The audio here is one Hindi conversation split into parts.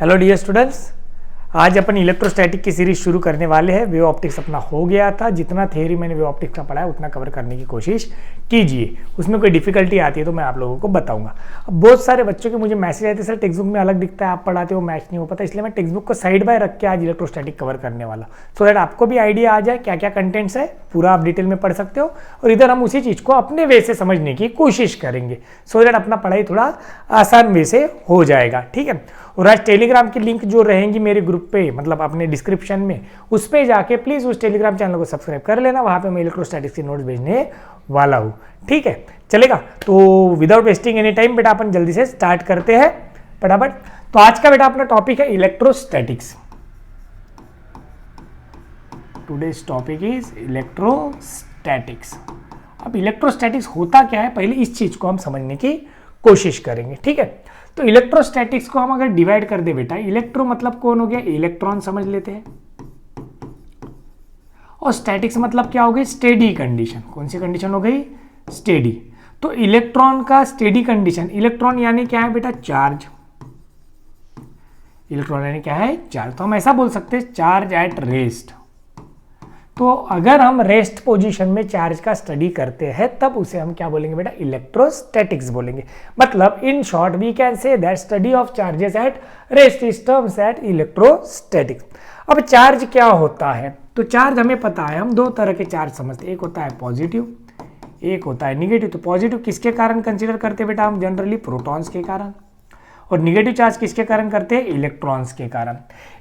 हेलो डियर स्टूडेंट्स, आज अपन इलेक्ट्रोस्टैटिक की सीरीज शुरू करने वाले हैं। वेव ऑप्टिक्स अपना हो गया था, जितना थ्योरी मैंने वेव ऑप्टिक्स का पढ़ा है उतना कवर करने की कोशिश कीजिए। उसमें कोई डिफिकल्टी आती है तो मैं आप लोगों को बताऊंगा। अब बहुत सारे बच्चों के मुझे मैसेज आते हैं, सर टेक्स्ट बुक में अलग दिखता है, आप पढ़ाते हो मैच नहीं हो पाता, इसलिए मैं टेक्स्ट बुक को साइड बाय रख के आज इलेक्ट्रोस्टैटिक कवर करने वाला, सो दैट आपको भी आइडिया आ जाए क्या क्या कंटेंट्स है, पूरा आप डिटेल में पढ़ सकते हो। और इधर हम उसी चीज़ को अपने वे से समझने की कोशिश करेंगे, सो दैट अपना पढ़ाई थोड़ा आसान वे से हो जाएगा। ठीक है। और आज टेलीग्राम की लिंक जो रहेंगी मेरे ग्रुप पे, मतलब अपने डिस्क्रिप्शन में, उस पे जाके प्लीज उस टेलीग्राम चैनल को सब्सक्राइब कर लेना। वहां पे मैं इलेक्ट्रोस्टैटिक्स के नोट्स भेजने वाला हूँ। ठीक है, चलेगा। तो विदाउट वेस्टिंग एनी टाइम बेटा अपन जल्दी से स्टार्ट करते हैं फटाफट। तो आज का बेटा अपना टॉपिक है electrostatics. Today's topic is electrostatics. अब इलेक्ट्रोस्टैटिक्स होता क्या है, पहले इस चीज को हम समझने की कोशिश करेंगे। ठीक है। तो इलेक्ट्रोस्टैटिक्स को हम अगर डिवाइड कर दे बेटा, इलेक्ट्रो मतलब कौन हो गया, इलेक्ट्रॉन समझ लेते हैं, और स्टैटिक्स मतलब क्या हो गई, स्टेडी कंडीशन। कौन सी कंडीशन हो गई, स्टेडी। तो इलेक्ट्रॉन का स्टेडी कंडीशन, इलेक्ट्रॉन यानी क्या है बेटा, चार्ज। इलेक्ट्रॉन यानी क्या है, चार्ज। तो हम ऐसा बोल सकते हैं चार्ज एट रेस्ट। तो अगर हम रेस्ट पोजीशन में चार्ज का स्टडी करते हैं तब उसे हम क्या बोलेंगे बेटा, इलेक्ट्रोस्टैटिक्स बोलेंगे। मतलब in short we can say that study of charges at rest is terms at electrostatics. अब चार्ज क्या होता है, तो चार्ज हमें पता है, हम दो तरह के चार्ज समझते हैं, एक होता है पॉजिटिव, एक होता है निगेटिव। तो पॉजिटिव किसके कारण कंसिडर करते हैं बेटा, हम जनरली प्रोटॉन्स के कारण, और निगेटिव चार्ज किसके कारण करते हैं, इलेक्ट्रॉन्स के कारण।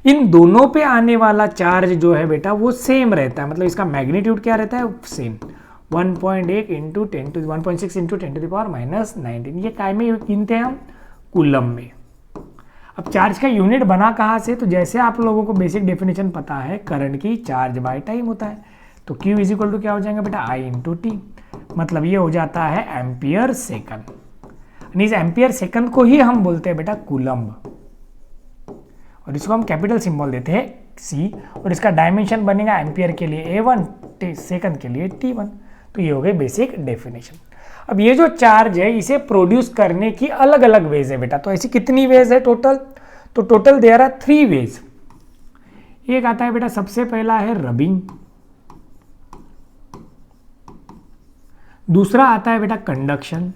इन दोनों पे आने वाला चार्ज जो है बेटा वो सेम रहता है, मतलब इसका मैग्नीट्यूड क्या रहता है, same 1.8 into 10 to 1.6 into 10 to the power -19। ये काय में गिनते हैं हम, कूलम में। अब चार्ज का यूनिट बना कहाँ से, तो जैसे आप लोगों को बेसिक डेफिनेशन पता है, करंट की चार्ज बाय टाइम होता है। तो Q इज इक्वल टू क्या हो जाएगा बेटा, I इंटू टी। मतलब ये हो जाता है एम्पियर सेकंड। इस एम्पियर सेकंड को ही हम बोलते हैं बेटा कूलम्ब, और इसको हम कैपिटल सिंबल देते हैं C, और इसका डायमेंशन बनेगा एम्पियर के लिए A1, सेकंड के लिए T1। तो ये हो गई बेसिक डेफिनेशन। अब ये जो चार्ज है इसे प्रोड्यूस करने की अलग अलग वेज है बेटा। तो ऐसी कितनी वेज है टोटल, तो टोटल देयर आर 3 वेज। एक आता है बेटा, सबसे पहला है रबिंग, दूसरा आता है बेटा कंडक्शन,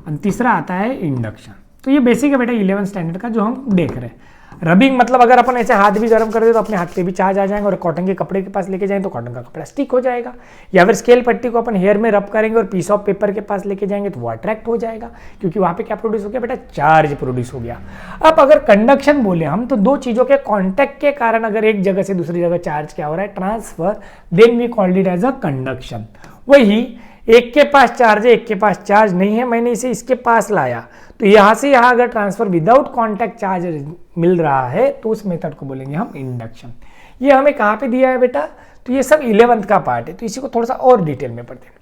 और तीसरा आता है इंडक्शन। तो ये बेसिक है बेटा 11th स्टैंडर्ड का जो हम देख रहे हैं। रबिंग मतलब अगर अपन ऐसे हाथ भी गर्म कर दे तो अपने हाथ पे भी चार्ज आ जाएंगे, और कॉटन के कपड़े के पास लेके जाएं तो कॉटन का कपड़ा स्टिक हो जाएगा, या फिर स्केल पट्टी को अपन हेयर में रब करेंगे और पीस ऑफ पेपर के पास लेके जाएंगे तो वो अट्रैक्ट हो जाएगा, क्योंकि वहां पे क्या प्रोड्यूस हो गया बेटा, चार्ज प्रोड्यूस हो गया। अब अगर कंडक्शन बोले हम, तो दो चीजों के कॉन्टैक्ट के कारण अगर एक जगह से दूसरी जगह चार्ज क्या हो रहा है, transfer, then we called it as a conduction. वही एक के पास चार्ज है, एक के पास चार्ज नहीं है, मैंने इसे इसके पास लाया, तो यहां से यहां अगर ट्रांसफर विदाउट कांटेक्ट चार्ज मिल रहा है तो उस मेथड को बोलेंगे हम इंडक्शन। ये हमें कहां पे दिया है बेटा, तो ये सब 11th का पार्ट है, तो इसी को थोड़ा सा और डिटेल में पढ़ते हैं।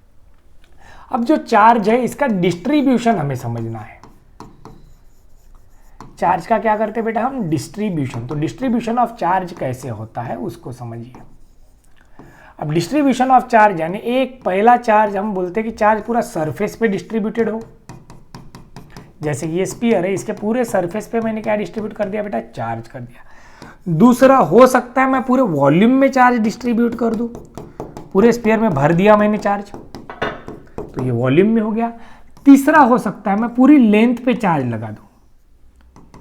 अब जो चार्ज है इसका डिस्ट्रीब्यूशन हमें समझना है। चार्ज का क्या करते हैं बेटा हम, डिस्ट्रीब्यूशन। तो डिस्ट्रीब्यूशन ऑफ चार्ज कैसे होता है उसको समझिए। अब डिस्ट्रीब्यूशन ऑफ चार्ज यानी एक पहला चार्ज हम बोलते हैं कि चार्ज पूरा सरफेस पे डिस्ट्रीब्यूटेड हो, जैसे कि ये स्फीयर है, इसके पूरे सरफेस पे मैंने क्या डिस्ट्रीब्यूट कर दिया बेटा, चार्ज कर दिया। दूसरा हो सकता है मैं पूरे वॉल्यूम में चार्ज डिस्ट्रीब्यूट कर दूं, पूरे स्फीयर में भर दिया मैंने चार्ज, तो ये वॉल्यूम में हो गया। तीसरा हो सकता है मैं पूरी लेंथ पे चार्ज लगा दूं,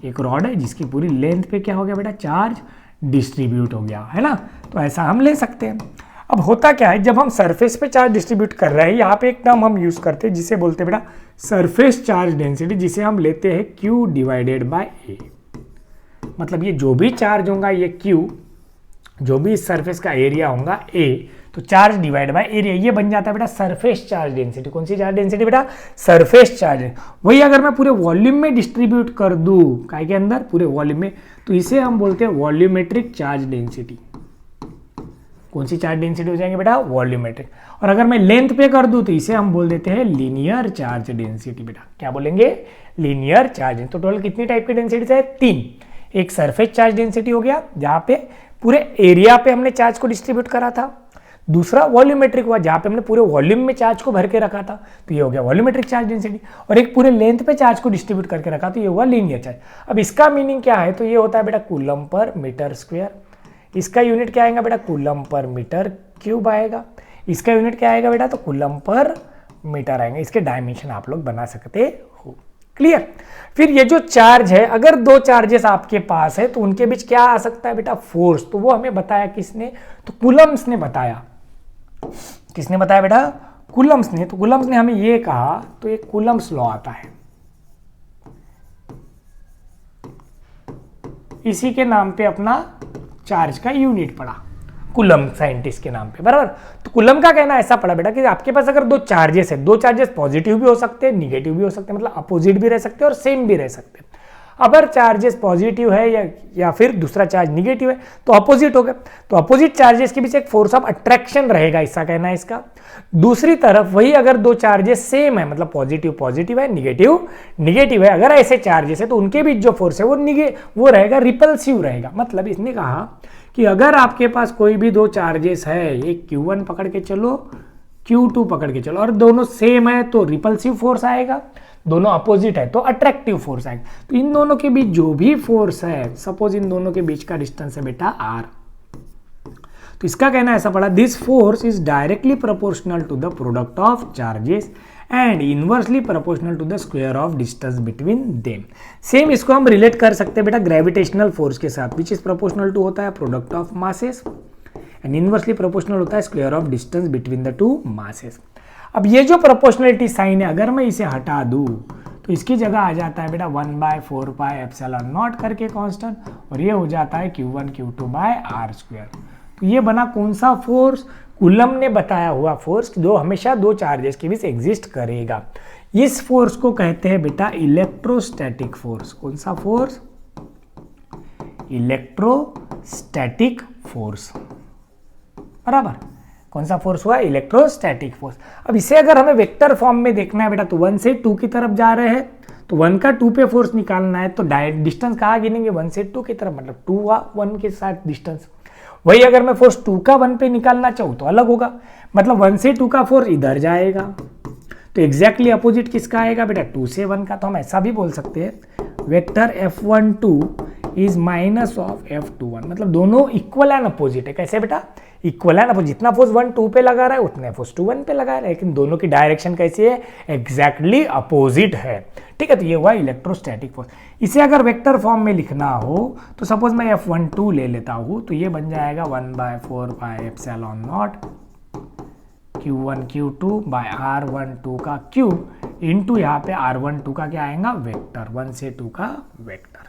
एक रॉड है जिसकी पूरी लेंथ पे क्या हो गया बेटा, चार्ज डिस्ट्रीब्यूट हो गया, है ना। तो ऐसा हम ले सकते हैं। अब होता क्या है, जब हम सरफेस पे चार्ज डिस्ट्रीब्यूट कर रहे हैं, यहाँ पे एक टर्म हम यूज करते हैं जिसे बोलते हैं बेटा सरफेस चार्ज डेंसिटी, जिसे हम लेते हैं Q डिवाइडेड बाय A। मतलब ये जो भी चार्ज होगा, ये Q, जो भी इस सरफेस का एरिया होगा A, तो चार्ज डिवाइड बाय एरिया, ये बन जाता है बेटा सरफेस चार्ज डेंसिटी। कौन सी चार्ज डेंसिटी बेटा, सरफेस चार्ज। वही अगर मैं पूरे वॉल्यूम में डिस्ट्रीब्यूट कर दूं, काय के अंदर, पूरे वॉल्यूम में, तो इसे हम बोलते हैं वॉल्यूमेट्रिक चार्ज डेंसिटी। कौन सी चार्ज डेंसिटी हो जाएंगे बेटा, वॉल्यूमेट्रिक। और अगर मैं लेंथ पे कर दूं तो इसे हम बोल देते हैं लीनियर चार्ज डेंसिटी बेटा। क्या बोलेंगे, लीनियर चार्ज। तो टोटल कितनी टाइप की डेंसिटी है, 3। एक सरफेस चार्ज डेंसिटी हो गया, जहां पे पूरे एरिया पे हमने चार्ज को डिस्ट्रीब्यूट करा था। दूसरा वॉल्यूमेट्रिक हुआ, जहां पे हमने पूरे वॉल्यूम में चार्ज को भर के रखा था, तो ये हो गया वॉल्यूमेट्रिक चार्ज डेंसिटी। और एक पूरे लेंथ पे चार्ज को डिस्ट्रीब्यूट करके रखा, तो ये हुआ लीनियर चार्ज। अब इसका मीनिंग क्या है, तो ये होता है बेटा कूलम पर मीटर स्क्वायर। इसका यूनिट क्या आएगा बेटा, कूलम पर मीटर क्यूब आएगा। इसका यूनिट क्या आएगा बेटा, तो कूलम पर मीटर आएंगे। इसके डायमेंशन आप लोग बना सकते हो। क्लियर। फिर ये जो चार्ज है, अगर दो चार्जेस आपके पास है तो उनके बीच क्या आ सकता है बेटा, फोर्स। तो वो हमें बताया किसने, तो कूलम्स ने बताया। किसने बताया बेटा, कूलम्स ने। तो कूलम्स ने हमें ये कहा, तो एक कूलम्स लॉ आता है, इसी के नाम पे अपना चार्ज का यूनिट पड़ा, कूलम साइंटिस्ट के नाम पे, बराबर। तो कूलम का कहना ऐसा पड़ा बेटा कि आपके पास अगर दो चार्जेस है, दो चार्जेस पॉजिटिव भी हो सकते हैं, निगेटिव भी हो सकते हैं, मतलब अपोजिट भी रह सकते हैं और सेम भी रह सकते हैं। अगर चार्जेस पॉजिटिव है या फिर दूसरा चार्ज निगेटिव है तो अपोजिट हो गया। तो अपोजिट चार्जेस के बीच एक फोर्स ऑफ अट्रैक्शन रहेगा, ऐसा कहना है इसका। दूसरी तरफ वही अगर दो चार्जेस सेम है, मतलब पॉजिटिव पॉजिटिव है, निगेटिव निगेटिव है, अगर ऐसे चार्जेस है तो उनके बीच जो फोर्स है वो रहेगा रिपल्सिव रहेगा। मतलब इसने कहा कि अगर आपके पास कोई भी दो चार्जेस है, एक Q1 पकड़ के चलो, Q2 पकड़ के चलो, और दोनों सेम है तो रिपल्सिव फोर्स आएगा, दोनों अपोजिट है तो अट्रैक्टिव फोर्स आएगा। तो इन दोनों के बीच जो भी फोर्स है, सपोज इन दोनों के बीच का डिस्टेंस है बेटा r, तो इसका कहना ऐसा पड़ा, this force is directly proportional to the product of charges and inversely proportional to the square of distance between them. Same इसको हम रिलेट कर सकते हैं बेटा ग्रेविटेशनल फोर्स के साथ, विच इज प्रोपोर्शनल टू होता है product of masses and inversely proportional होता है square of distance between the two masses. अब ये जो प्रोपोर्शनलिटी साइन है, अगर मैं इसे हटा दूं तो इसकी जगह आ जाता है बेटा 1/4πε0 करके कांस्टेंट, और ये हो जाता है Q1 Q2 bye r square. तो ये बना कौन सा फोर्स, कूलम ने बताया हुआ फोर्स, जो हमेशा दो चार्जेस के बीच एग्जिस्ट करेगा। इस फोर्स को कहते हैं बेटा इलेक्ट्रोस्टैटिक फोर्स। कौन सा फोर्स, इलेक्ट्रोस्टैटिक फोर्स, बराबर। कौन सा फोर्स हुआ, इलेक्ट्रोस्टैटिक फोर्स। अब इसे अगर हमें वेक्टर फॉर्म में देखना है बेटा, तो 1 से 2 की तरफ जा रहे हैं, तो 1 का 2 पे फोर्स निकालना है, तो डायरेक्ट डिस्टेंस कहाँ गिनेंगे, 1 से 2 की तरफ, मतलब 2 हुआ 1 के साथ डिस्टेंस। वही अगर मैं फोर्स 2 का 1 पे निकालना चाहूँ तो अलग होगा, मतलब 1 से 2 का फोर्स इधर जाएगा, तो एग्जैक्टली अपोजिट किसका आएगा बेटा, 2 से 1 का। तो हम ऐसा भी बोल सकते हैं vector F12 is minus of F21, मतलब दोनों इक्वल एंड अपोजिट है। कैसे बेटा, इक्वल एंड अपोजिट, जितना फोर्स 1 2 पे लगा रहा है उतने फोर्स 2 1 पे लगा रहा है, लेकिन दोनों की डायरेक्शन कैसी है, एग्जैक्टली अपोजिट है। ठीक है, तो ये हुआ इलेक्ट्रोस्टैटिक फोर्स। इसे अगर वेक्टर फॉर्म में लिखना हो तो सपोज मैं F12 ले लेता हूं, तो ये बन जाएगा 1/4πε0 Q1 Q2 बाय R12 का क्यूब इंटू यहाँ पे R12 का क्या आएगा, वेक्टर, 1 से 2 का वेक्टर।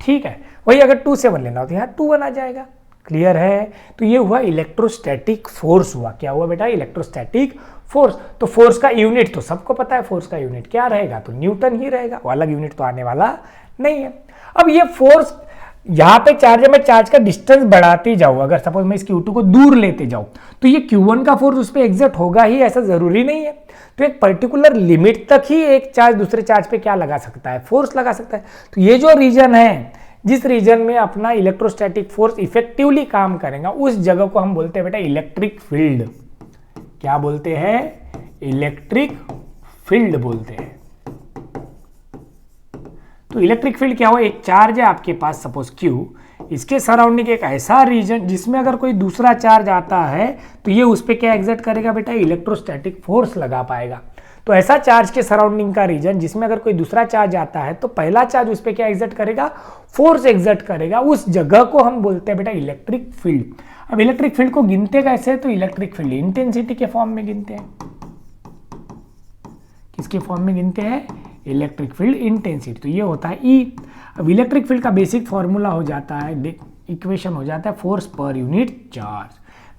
ठीक है, वही अगर 2 से 1 लेना हो तो यहाँ 2 1 आ जाएगा। क्लियर है। तो ये हुआ इलेक्ट्रोस्टैटिक फोर्स हुआ। क्या हुआ बेटा, इलेक्ट्रोस्टैटिक फोर्स। तो फोर्स का यूनिट तो सबको पता है, फोर्स का यूनिट क्या रहेगा, तो न्यूटन ही रहेगा, वो अलग यूनिट तो आने वाला नहीं है। अब ये फोर्स यहाँ पे चार्ज है, मैं चार्ज का डिस्टेंस बढ़ाते जाऊँ, अगर सपोज मैं इस Q2 को दूर लेते जाऊँ तो ये Q1 का फोर्स उस पर एग्जर्ट होगा ही, ऐसा जरूरी नहीं है। तो एक पर्टिकुलर लिमिट तक ही एक चार्ज दूसरे चार्ज पे क्या लगा सकता है, फोर्स लगा सकता है। तो ये जो रीजन है, जिस रीजन में अपना इलेक्ट्रोस्टैटिक फोर्स इफेक्टिवली काम करेगा, उस जगह को हम बोलते हैं बेटा इलेक्ट्रिक फील्ड। क्या बोलते हैं, इलेक्ट्रिक फील्ड बोलते हैं। तो इलेक्ट्रिक फील्ड क्या हुआ, एक चार्ज है आपके पास सपोज Q, इसके सराउंडिंग एक ऐसा रीजन जिसमें अगर कोई दूसरा चार्ज आता है तो ये उस पर क्या एग्जर्ट करेगा बेटा, इलेक्ट्रोस्टैटिक फोर्स लगा पाएगा। तो ऐसा चार्ज के सराउंडिंग का रीजन जिसमें अगर कोई दूसरा चार्ज आता है तो पहला चार्ज उस पर क्या एग्जर्ट करेगा, फोर्स एग्जर्ट करेगा, उस जगह को हम बोलते हैं बेटा इलेक्ट्रिक फील्ड। अब इलेक्ट्रिक फील्ड को गिनते कैसे, तो इलेक्ट्रिक फील्ड इंटेंसिटी के फॉर्म में गिनते हैं। किसके फॉर्म में गिनते हैं, इलेक्ट्रिक फील्ड इंटेंसिटी। तो ये होता है E। अब इलेक्ट्रिक फील्ड का बेसिक फॉर्मूला हो जाता है, इक्वेशन हो जाता है फोर्स पर यूनिट चार्ज।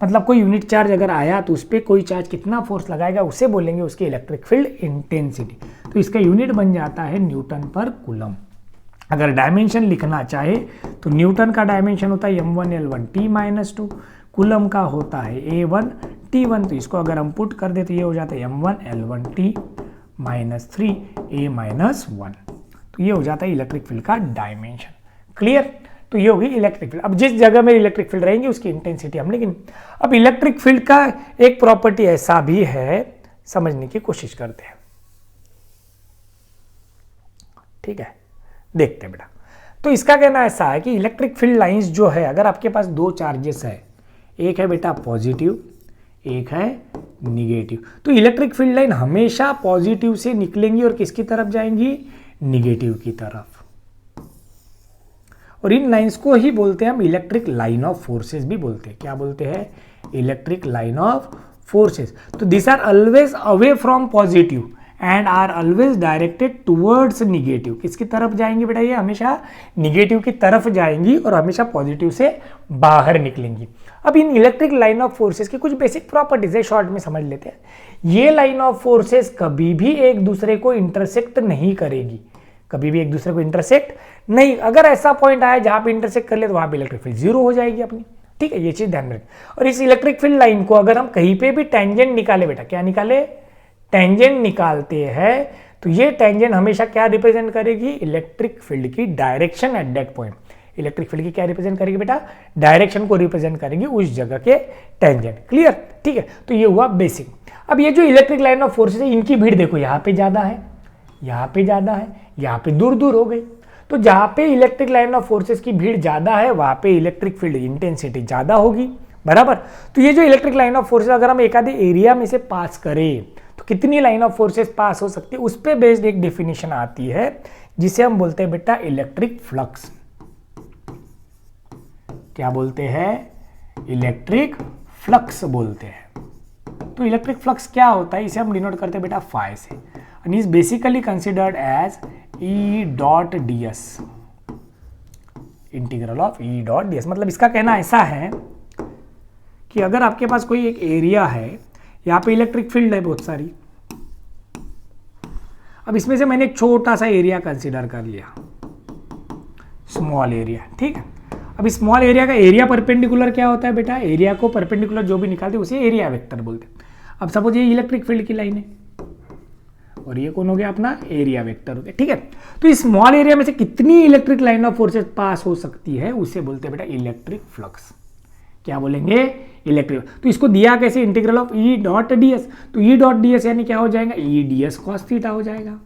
मतलब कोई यूनिट चार्ज अगर आया तो उस पर कोई चार्ज कितना फोर्स लगाएगा उसे बोलेंगे उसकी इलेक्ट्रिक फील्ड इंटेंसिटी। तो इसका यूनिट बन जाता है न्यूटन पर कूलम। अगर डायमेंशन लिखना चाहे तो न्यूटन का डायमेंशन होता है m1 L1 T-2, कूलम का होता है A1 T1। तो इसको अगर हम पुट कर दे तो ये हो जाता है m1 L1 T-3 A-1। तो ये हो जाता है इलेक्ट्रिक फील्ड का डायमेंशन। क्लियर। तो तो ये होगी इलेक्ट्रिक फील्ड। अब जिस जगह में इलेक्ट्रिक फील्ड रहेंगी उसकी इंटेंसिटी हम लिखेंगे। अब इलेक्ट्रिक फील्ड का एक प्रॉपर्टी ऐसा भी है, समझने की कोशिश करते हैं। ठीक है, देखते हैं बेटा। तो इसका कहना ऐसा है कि इलेक्ट्रिक फील्ड लाइंस जो है, अगर आपके पास दो चार्जेस है, एक है बेटा पॉजिटिव, एक है निगेटिव, तो इलेक्ट्रिक फील्ड लाइन हमेशा पॉजिटिव से निकलेंगी और किसकी तरफ जाएंगी? निगेटिव की तरफ। और इन लाइंस को ही बोलते हैं हम इलेक्ट्रिक लाइन ऑफ फोर्सेस भी बोलते हैं। क्या बोलते हैं? Electric line of forces. तो this are always away from positive and are always directed towards negative. किसकी तरफ जाएंगी बेटा? ये हमेशा निगेटिव की तरफ जाएंगी और हमेशा पॉजिटिव से बाहर निकलेंगी। अब इन इलेक्ट्रिक लाइन ऑफ फोर्सेस की कुछ बेसिक प्रॉपर्टीज है, शॉर्ट में समझ लेते हैं। ये लाइन ऑफ फोर्सेस कभी भी एक दूसरे को इंटरसेक्ट नहीं करेगी, कभी भी एक दूसरे को इंटरसेक्ट नहीं। अगर ऐसा पॉइंट आया जहां पे इंटरसेक्ट कर ले तो वहां पे इलेक्ट्रिक फील्ड जीरो हो जाएगी अपनी। ठीक है, ये चीज ध्यान में रखें। और इस इलेक्ट्रिक फील्ड लाइन को अगर हम कहीं पे भी टेंजेंट निकाले बेटा, क्या निकाले? टेंजेंट निकालते हैं, तो ये टेंजेंट हमेशा क्या रिप्रेजेंट करेगी? इलेक्ट्रिक फील्ड की direction at that point. Electric field की क्या रिप्रेजेंट करेगी बेटा? डायरेक्शन को रिप्रेजेंट करेगी उस जगह के टेंजेंट। क्लियर? ठीक है, तो ये हुआ बेसिक। अब ये जो इलेक्ट्रिक लाइन ऑफ फोर्सेस है, इनकी भीड़ देखो, यहाँ पे ज्यादा है, यहाँ पे ज्यादा है, यहाँ पे दूर दूर हो गई। तो जहां पे इलेक्ट्रिक लाइन ऑफ फोर्सेस की भीड़ ज्यादा है वहां पे इलेक्ट्रिक फील्ड इंटेंसिटी ज्यादा होगी, बराबर। तो ये जो इलेक्ट्रिक लाइन ऑफ फोर्सेस अगर हम एक आधे एरिया में से पास करें तो कितनी लाइन ऑफ फोर्सेस पास हो सकती है, उस पे बेस्ड एक डेफिनेशन आती है जिसे हम बोलते हैं बेटा इलेक्ट्रिक फ्लक्स। क्या बोलते हैं? इलेक्ट्रिक फ्लक्स बोलते हैं। तो इलेक्ट्रिक फ्लक्स क्या होता है, इसे हम डिनोट करते हैं बेटा फाई से, and is basically considered as E dot ds, integral of E dot ds। मतलब इसका कहना ऐसा है कि अगर आपके पास कोई एक एरिया है, यहाँ पे इलेक्ट्रिक फील्ड है बहुत सारी, अब इसमें से मैंने एक छोटा सा एरिया कंसीडर कर लिया, स्मॉल एरिया। ठीक है, अब इस स्मॉल एरिया का एरिया परपेंडिकुलर क्या होता है बेटा? एरिया को परपेंडिकुलर जो भी निकालते हैं उसे एरिया वेक्टर बोलते हैं। अब सपोज ये इलेक्ट्रिक फील्ड की लाइन है और ये कौन हो गया? अपना एरिया वेक्टर हो गया। ठीक है, तो इस स्मॉल एरिया में से कितनी इलेक्ट्रिक लाइन ऑफ फोर्सेस पास हो सकती है उसे बोलते हैं बेटा इलेक्ट्रिक फ्लक्स। क्या बोलेंगे? इलेक्ट्रिक। तो इसको दिया कैसे? Integral of E dot ds। तो E डॉट ds यानी क्या हो जाएगा? E ds cos थीटा हो जाएगा।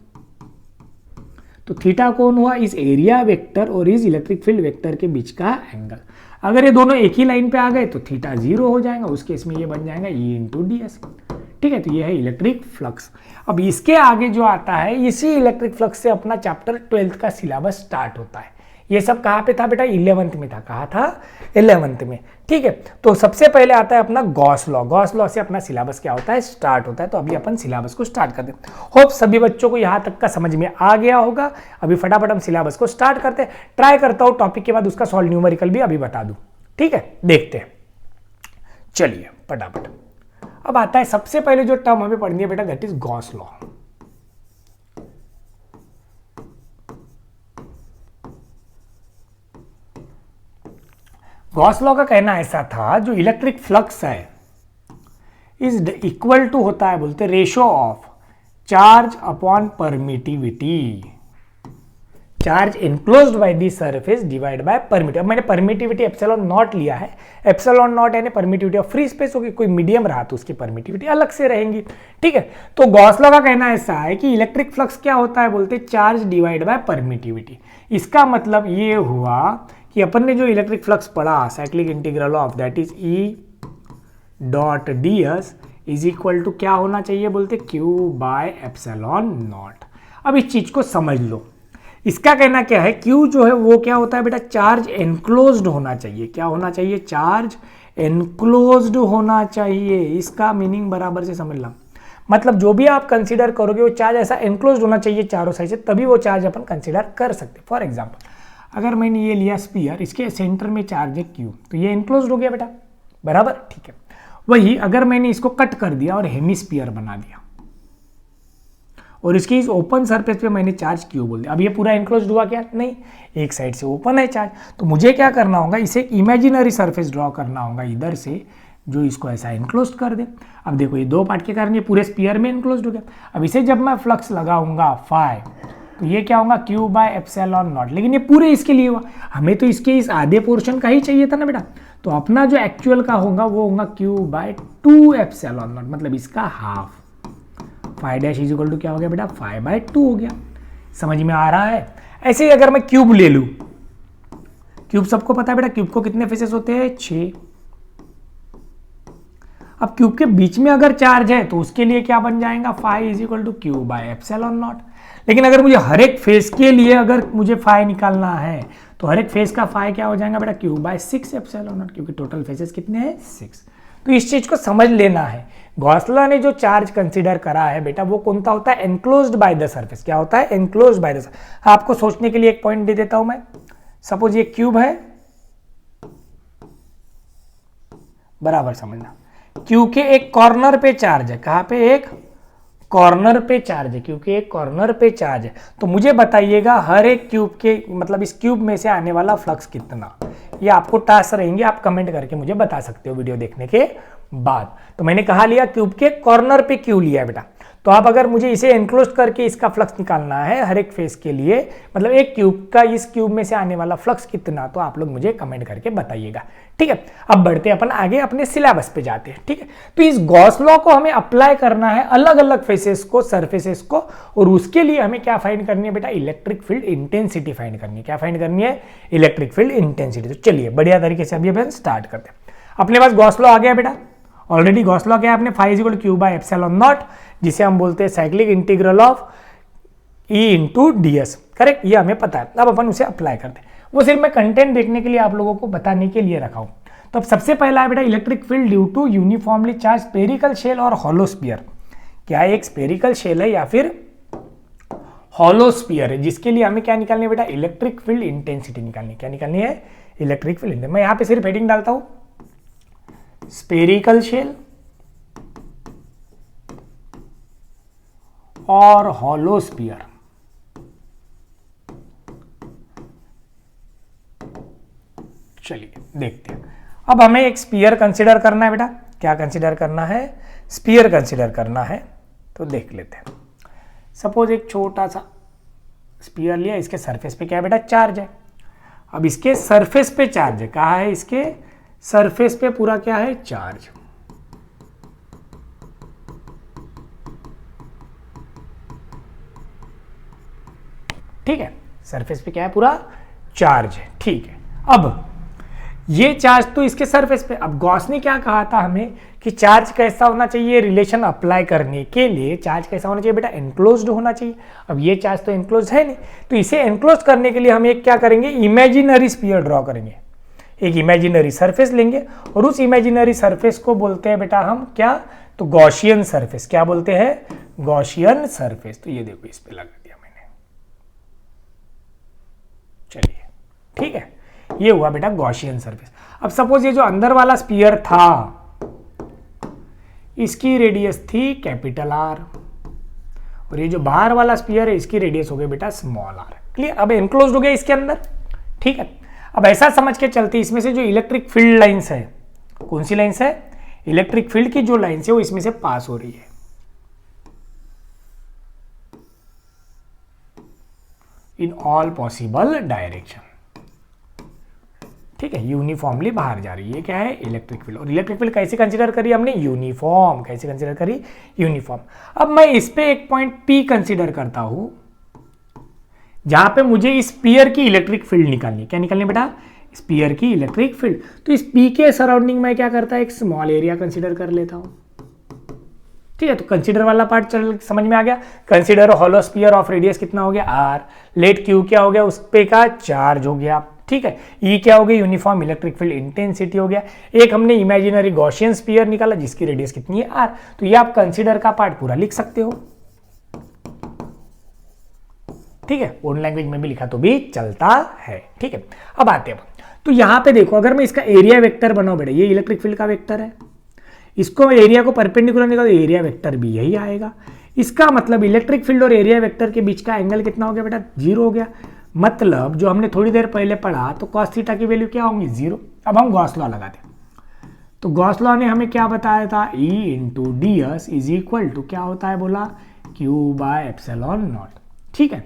तो थीटा कौन हुआ? इस एरिया वेक्टर और इस इलेक्ट्रिक फील्ड वेक्टर के बीच का एंगल। अगर ये दोनों एक ही लाइन पे आ गए तो थीटा जीरो हो जाएगा, उस केस में ये बन जाएगा E इंटू ds। ठीक है, तो ये है इलेक्ट्रिक फ्लक्स। अब इसके आगे जो आता है, इसी इलेक्ट्रिक फ्लक्स से अपना चैप्टर 12th का सिलेबस स्टार्ट होता है। ये सब कहाँ पे था बेटा? 11th में था। कहाँ था? 11th में। ठीक है, तो सबसे पहले आता है अपना गॉस लॉ। गॉस लॉ से अपना सिलेबस क्या होता है? स्टार्ट होता है। तो अभी अपन सिलेबस को स्टार्ट करते हैं। होप सभी बच्चों को यहाँ तक का समझ में आ गया होगा। अभी फटाफट हम सिलेबस को स्टार्ट करते हैं। ट्राई करता हूँ टॉपिक के बाद उसका सॉल्व न्यूमेरिकल भी अभी बता दूँ। ठीक है, देखते हैं, चलिए फटाफट। अब आता है सबसे पहले जो टर्म हमें पढ़नी है बेटा, that is Gauss law. Gauss law का कहना ऐसा था, जो इलेक्ट्रिक फ्लक्स है इज इक्वल टू होता है, बोलते ratio of charge upon permittivity, charge enclosed by the surface divide by permittivity. अब मैंने परमिटिविटी एप्सिलॉन नॉट लिया है। एप्सिलॉन नॉट यानी परमिटिविटी ऑफ फ्री स्पेस होगी, कोई मीडियम रहा तो उसकी परमिटिविटी अलग से रहेंगी। ठीक है, तो गॉस लॉ का कहना ऐसा है कि इलेक्ट्रिक फ्लक्स क्या होता है, बोलते चार्ज डिवाइड बाय परमिटिविटी। इसका मतलब ये हुआ कि अपन ने जो इलेक्ट्रिक फ्लक्स पढ़ा, cyclic integral of that is E dot ds is equal to क्या होना चाहिए, बोलते Q बाय एप्सिलॉन नॉट। अब इस चीज को समझ लो। इसका कहना क्या है, Q जो है वो क्या होता है बेटा? चार्ज एनक्लोज्ड होना चाहिए। क्या होना चाहिए? चार्ज एनक्लोज्ड होना चाहिए। इसका मीनिंग बराबर से समझ ला। मतलब जो भी आप कंसीडर करोगे वो चार्ज ऐसा एनक्लोज्ड होना चाहिए चारों साइड से, तभी वो चार्ज अपन कंसीडर कर सकते। फॉर एग्जाम्पल, अगर मैंने ये लिया स्फीयर, इसके सेंटर में चार्ज है Q, तो ये एनक्लोज्ड हो गया बेटा, बराबर। ठीक है, वही अगर मैंने इसको कट कर दिया और हेमिस्फीयर बना दिया और इसकी इस ओपन सरफेस पे मैंने चार्ज Q बोल दिया, अब ये पूरा एनक्लोज्ड हुआ क्या? नहीं, एक साइड से ओपन है चार्ज। तो मुझे क्या करना होगा, इसे एक इमेजिनरी सरफेस ड्रॉ करना होगा इधर से, जो इसको ऐसा एनक्लोज्ड कर दे। अब देखो ये दो पार्ट के कारण ये पूरे स्फीयर में एनक्लोज्ड हो गया। अब इसे जब मैं फ्लक्स लगाऊंगा फाई, तो ये क्या होगा क्यू बाय एप्सिलॉन नॉट, लेकिन ये पूरे इसके लिए हुआ, हमें तो इसके इस आधे पोर्शन का ही चाहिए था ना बेटा। तो अपना जो एक्चुअल का होगा वो होगा क्यू बाय 2 एप्सिलॉन नॉट, मतलब इसका half. Five dash is equal to क्या हो गया बेटा 5/2 हो गया। समझ में आ रहा है। ऐसे ही अगर मैं क्यूब ले लूं, क्यूब सबको पता है बेटा, क्यूब को कितने फेसेस होते हैं 6। अब क्यूब के बीच में अगर चार्ज है तो उसके लिए क्या बन जाएगा 5 is equal to Q by epsilon naught. लेकिन अगर मुझे हर एक फेस के लिए अगर मुझे फाई निकालना है तो हर एक फेस का फाई क्या हो जाएगा बेटा क्यू बाय 6 एप्सिलॉन नॉट, क्योंकि टोटल फेसेस कितने हैं 6। तो इस चीज को समझ लेना है। गॉस लॉ ने जो चार्ज कंसीडर करा है बेटा वो कौन सा होता है एनक्लोज्ड बाय द सरफेस। क्या होता है एनक्लोज्ड बाय द सरफेस। आपको सोचने के लिए एक पॉइंट दे देता हूं मैं। सपोज ये क्यूब है, बराबर समझना, क्यू के एक कॉर्नर पे चार्ज है। कहां पे? एक कॉर्नर पे चार्ज है, क्योंकि एक कॉर्नर पे चार्ज है। तो मुझे बताइएगा हर एक क्यूब के मतलब इस क्यूब में से आने वाला फ्लक्स कितना। ये आपको टास्क रहेंगे, आप कमेंट करके मुझे बता सकते हो वीडियो देखने के बाद। तो मैंने कहा लिया क्यूब के कॉर्नर पे क्यू लिया बेटा। तो आप अगर मुझे इसे एनक्लोज करके इसका फ्लक्स निकालना है हर एक फेस के लिए, मतलब एक क्यूब का इस क्यूब में से आने वाला फ्लक्स कितना, तो आप लोग मुझे कमेंट करके बताइएगा। ठीक है, अब बढ़ते अपन आगे अपने सिलेबस पे जाते हैं। ठीक है, तो इस गॉस लॉ को हमें अप्लाई करना है अलग अलग फेसेस को, सरफेसेस को, और उसके लिए हमें क्या फाइंड करनी है बेटा इलेक्ट्रिक फील्ड इंटेंसिटी फाइंड करनी है। क्या फाइंड करनी है? Electric field intensity. तो चलिए बढ़िया तरीके से अभी अपन स्टार्ट करते हैं। अपने पास गॉस लॉ आ गया बेटा, ऑलरेडी गॉस लॉ क्या है अपने 5 equal Q by epsilon not, जिसे हम बोलते हैं cyclic integral of E into D S. Correct, ये हमें पता है। अब अपन उसे अप्लाई करते हैं। वो सिर्फ मैं कंटेंट देखने के लिए आप लोगों को बताने के लिए रखा हूं। तो अब सबसे पहला है बेटा electric field due to uniformly charge spherical shell और हॉलो स्फीयर। क्या एक स्फेरिकल शेल है या फिर हॉलो स्फीयर है, जिसके लिए हमें क्या निकालनी है बेटा इलेक्ट्रिक फील्ड इंटेंसिटी निकालनी है। क्या निकालनी है? Electric field intensity. मैं यहां पे सिर्फ हेडिंग डालता हूं स्फेरिकल शेल और हॉलो स्फीयर। चलिए देखते हैं। अब हमें एक स्फीयर कंसीडर करना है बेटा। क्या कंसीडर करना है? स्फीयर कंसीडर करना है। तो देख लेते हैं। सपोज एक छोटा सा स्फीयर लिया, इसके सरफेस पे क्या है बेटा चार्ज है। अब इसके सरफेस पे चार्ज है। कहा है? इसके सरफेस पे पूरा क्या है चार्ज। ठीक है, सरफेस पे क्या है पूरा चार्ज है। ठीक है, अब ये चार्ज तो इसके सरफेस पे। अब गॉस ने क्या कहा था हमें कि चार्ज कैसा होना चाहिए, रिलेशन अप्लाई करने के लिए चार्ज कैसा होना चाहिए बेटा एनक्लोज्ड होना चाहिए। अब ये चार्ज तो एनक्लोज्ड है नहीं, तो इसे एनक्लोज करने के लिए हम एक क्या करेंगे इमेजिनरी स्फीयर ड्रॉ करेंगे। एक इमेजिनरी सरफेस लेंगे और उस इमेजिनरी सरफेस को बोलते हैं बेटा हम क्या, तो गॉसियन सरफेस। क्या बोलते हैं? Gaussian surface. तो ये देखो इस पे लगा दिया मैंने। चलिए ठीक है, ये हुआ बेटा गॉसियन सरफेस। अब सपोज ये जो अंदर वाला स्फीयर था इसकी रेडियस थी कैपिटल आर, और ये जो बाहर वाला स्फीयर है इसकी रेडियस हो गई बेटा स्मॉल आर। क्लियर? अब एनक्लोज्ड हो गया इसके अंदर। ठीक है, अब ऐसा समझ के चलते इसमें से जो इलेक्ट्रिक फील्ड लाइंस है, कौन सी लाइंस है? इलेक्ट्रिक फील्ड की जो लाइंस है वो इसमें से पास हो रही है इन ऑल पॉसिबल डायरेक्शन। ठीक है, यूनिफॉर्मली बाहर जा रही है। क्या है? Electric field. और इलेक्ट्रिक फील्ड कैसे कंसीडर करी हमने? यूनिफॉर्म। कैसे कंसीडर करी? यूनिफॉर्म। अब मैं इस पे एक पॉइंट P कंसीडर करता हूं जहां पे मुझे इस स्फीयर की इलेक्ट्रिक फील्ड निकालनी है। क्या निकालनी है बेटा? स्फीयर की इलेक्ट्रिक फील्ड। तो इस P के सराउंडिंग में क्या करता है एक स्मॉल एरिया कंसीडर कर लेता हूं। ठीक है, तो कंसीडर वाला पार्ट चल समझ में आ गया। Consider hollow sphere of radius कितना हो गया आर। लेट क्यू क्या हो गया? उस पे का चार्ज हो गया। ठीक है, ई क्या हो गया? यूनिफॉर्म इलेक्ट्रिक फील्ड इंटेंसिटी हो गया। एक हमने इमेजिनरी गॉसियन स्फीयर निकाला जिसकी रेडियस कितनी है आर। तो ये आप कंसीडर का पार्ट पूरा लिख सकते हो। ठीक है, ओन लैंग्वेज में भी लिखा तो भी चलता है। ठीक है, अब आते हैं। तो यहां पे देखो अगर मैं इसका एरिया वेक्टर बनाऊं बेटा, ये इलेक्ट्रिक फील्ड का वेक्टर है, इसको एरिया को परपेंडिकुलर निकालो, एरिया वेक्टर भी यही आएगा। इसका मतलब इलेक्ट्रिक फील्ड और एरिया वेक्टर के बीच का एंगल कितना हो गया बेटा? 0 हो गया। मतलब जो हमने थोड़ी देर पहले पढ़ा तो cos थीटा की वैल्यू क्या होंगी? 0। अब हम गॉस लॉ लगाते हैं। तो गॉस लॉ ने हमें क्या बताया था? E into D S is equal to क्या होता है बोला? Q by epsilon naught. ठीक है,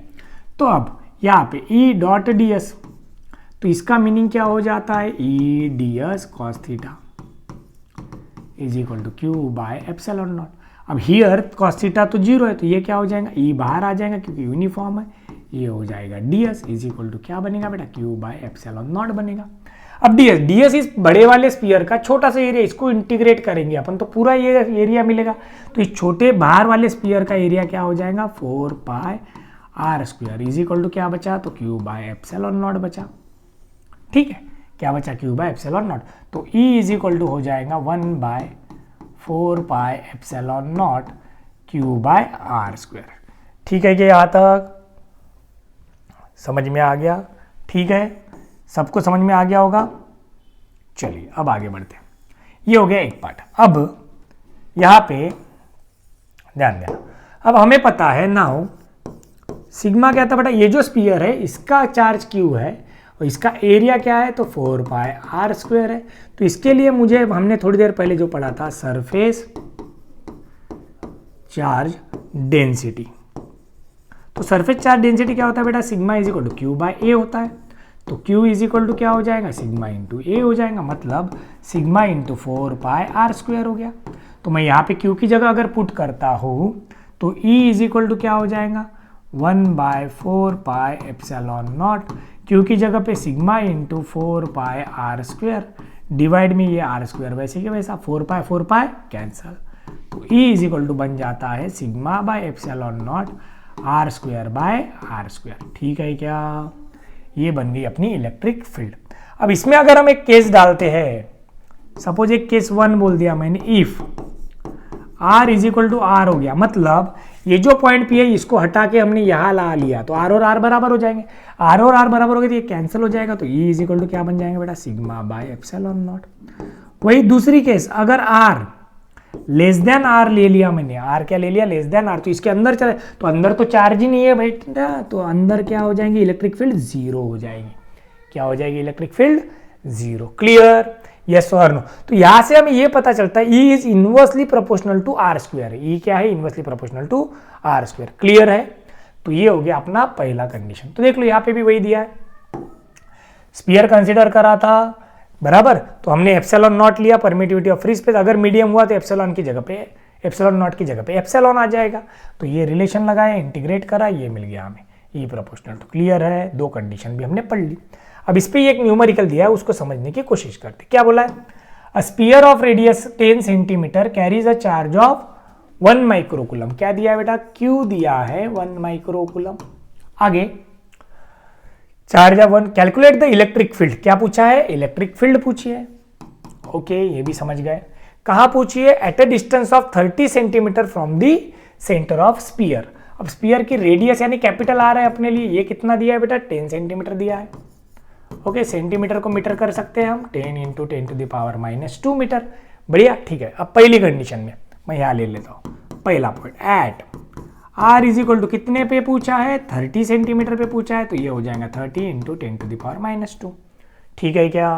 तो अब यहाँ पे ई डॉट डी एस, तो इसका मीनिंग क्या हो जाता है, E D S cos theta is equal to Q by epsilon naught. अब हियर कॉस थीटा तो जीरो है, तो ये क्या हो जाएगा, ई बाहर आ जाएगा क्योंकि यूनिफॉर्म है, ये हो जाएगा D S is equal to क्या बनेगा बेटा, क्यू बाय एप्सिलॉन नॉट बनेगा। अब डी एस इस बड़े वाले स्फीयर का छोटा सा एरिया, इसको इंटीग्रेट करेंगे अपन तो पूरा ये एरिया मिलेगा, तो इस छोटे बाहर वाले स्फीयर का एरिया क्या हो जाएगा, 4 pi are square is equal to क्या बचा, तो क्यू बाय एप्सिलॉन नॉट बचा। ठीक है, क्या बचा, क्यू बाय एप्सिलॉन नॉट। तो E इज इक्वल टू हो जाएगा 1/4 pi epsilon naught Q by R square. ठीक है कि यहाँ तक समझ में आ गया? ठीक है, सबको समझ में आ गया होगा। चलिए अब आगे बढ़ते हैं। ये हो गया एक पार्ट। अब यहाँ पे ध्यान देना, अब हमें पता है नाउ सिग्मा क्या था बेटा, ये जो स्पीयर है इसका चार्ज क्यू है और इसका एरिया क्या है, तो 4 पाई आर स्क्वायर है। तो इसके लिए मुझे, हमने थोड़ी देर पहले जो पढ़ा था, सरफेस चार्ज डेंसिटी। तो सरफेस चार्ज डेंसिटी क्या होता है बेटा, sigma is equal to Q by a होता है। तो क्यू इज इक्वल टू क्या हो जाएगा, सिग्मा इंटू ए हो जाएगा, मतलब sigma into 4 pi are square हो गया। तो मैं यहाँ पे क्यू की जगह अगर पुट करता हूँ तो E इज इक्वल टू क्या हो जाएगा, 1/4 पाई एप्सिलॉन नॉट, क्यू की जगह पे sigma into 4 pi are square, divide में ये आर स्क्वायर वैसे कि वैसा, 4 पाई कैंसल। तो E इज इक्वल टू बन जाता है sigma by epsilon naught R square by R square. ठीक है क्या, ये बन गई अपनी इलेक्ट्रिक फील्ड। अब इसमें अगर हम एक केस डालते हैं, सपोज एक केस 1 बोल दिया मैंने, if R is equal to R हो गया, मतलब ये जो पॉइंट P है इसको हटा के हमने यहाँ ला लिया, तो R और R बराबर हो जाएंगे, R और R बराबर हो गए तो ये कैंसिल हो जाएगा। तो E इज इक्वल टू क्या बन जाएंगे बेटा, सिग्मा बाय एप्सिलॉन नॉट। वही दूसरी केस, अगर R लेस देन R ले लिया मैंने, R क्या ले लिया, लेस देन R, तो इसके अंदर चले, तो अंदर तो चार्ज ही नहीं है बेटा, तो अंदर क्या हो जाएंगे, इलेक्ट्रिक फील्ड जीरो हो जाएगी। क्या हो जाएगी, electric field zero. Clear, yes और नो। तो यहां से हमें ये पता चलता है E is inversely proportional to R square है, E क्या है, inversely proportional to R square. Clear है, तो ये हो गया अपना पहला कंडीशन। तो देख लो यहाँ पे भी वही दिया है, स्फीयर कंसिडर करा था बराबर, तो हमने एप्सिलॉन नॉट लिया, परमिटिविटी ऑफ फ्री स्पेस, अगर मीडियम हुआ तो एप्सिलॉन की जगह पे, एप्सिलॉन नॉट की जगह पे एप्सिलॉन आ जाएगा। तो ये रिलेशन लगाया, इंटीग्रेट करा, ये मिल गया हमें E प्रोपोर्शनल। तो क्लियर है, दो कंडीशन भी हमने पढ़ ली। अब इस पे एक न्यूमेरिकल दिया है, उसको समझने की कोशिश करते। क्या बोला है, a sphere of radius 10 centimetre carries a charge of 1 microcoulomb. क्या दिया है बेटा, Q दिया है 1 माइक्रोकूलम। आगे charge of 1, calculate the electric field. क्या पूछा है, इलेक्ट्रिक फील्ड पूछी है। ओके, ये भी समझ गए। कहां पूछी है, at a distance of 30 centimetre from the centre of sphere. अब स्फीयर की रेडियस यानी कैपिटल आ रहा है अपने लिए, ये कितना दिया है बेटा, 10 सेंटीमीटर दिया है। ओके, सेंटीमीटर को मीटर कर सकते हैं हम, 10 into 10 to the power -2 metre. बढ़िया, ठीक है। अब पहली कंडीशन में मैं यहाँ ले लेता हूँ, पहला point, at R is equal to कितने पे पूछा है, 30 सेंटीमीटर पे पूछा है, तो ये हो जाएगा 30 इंटू 10 टू द पावर -2। ठीक है क्या।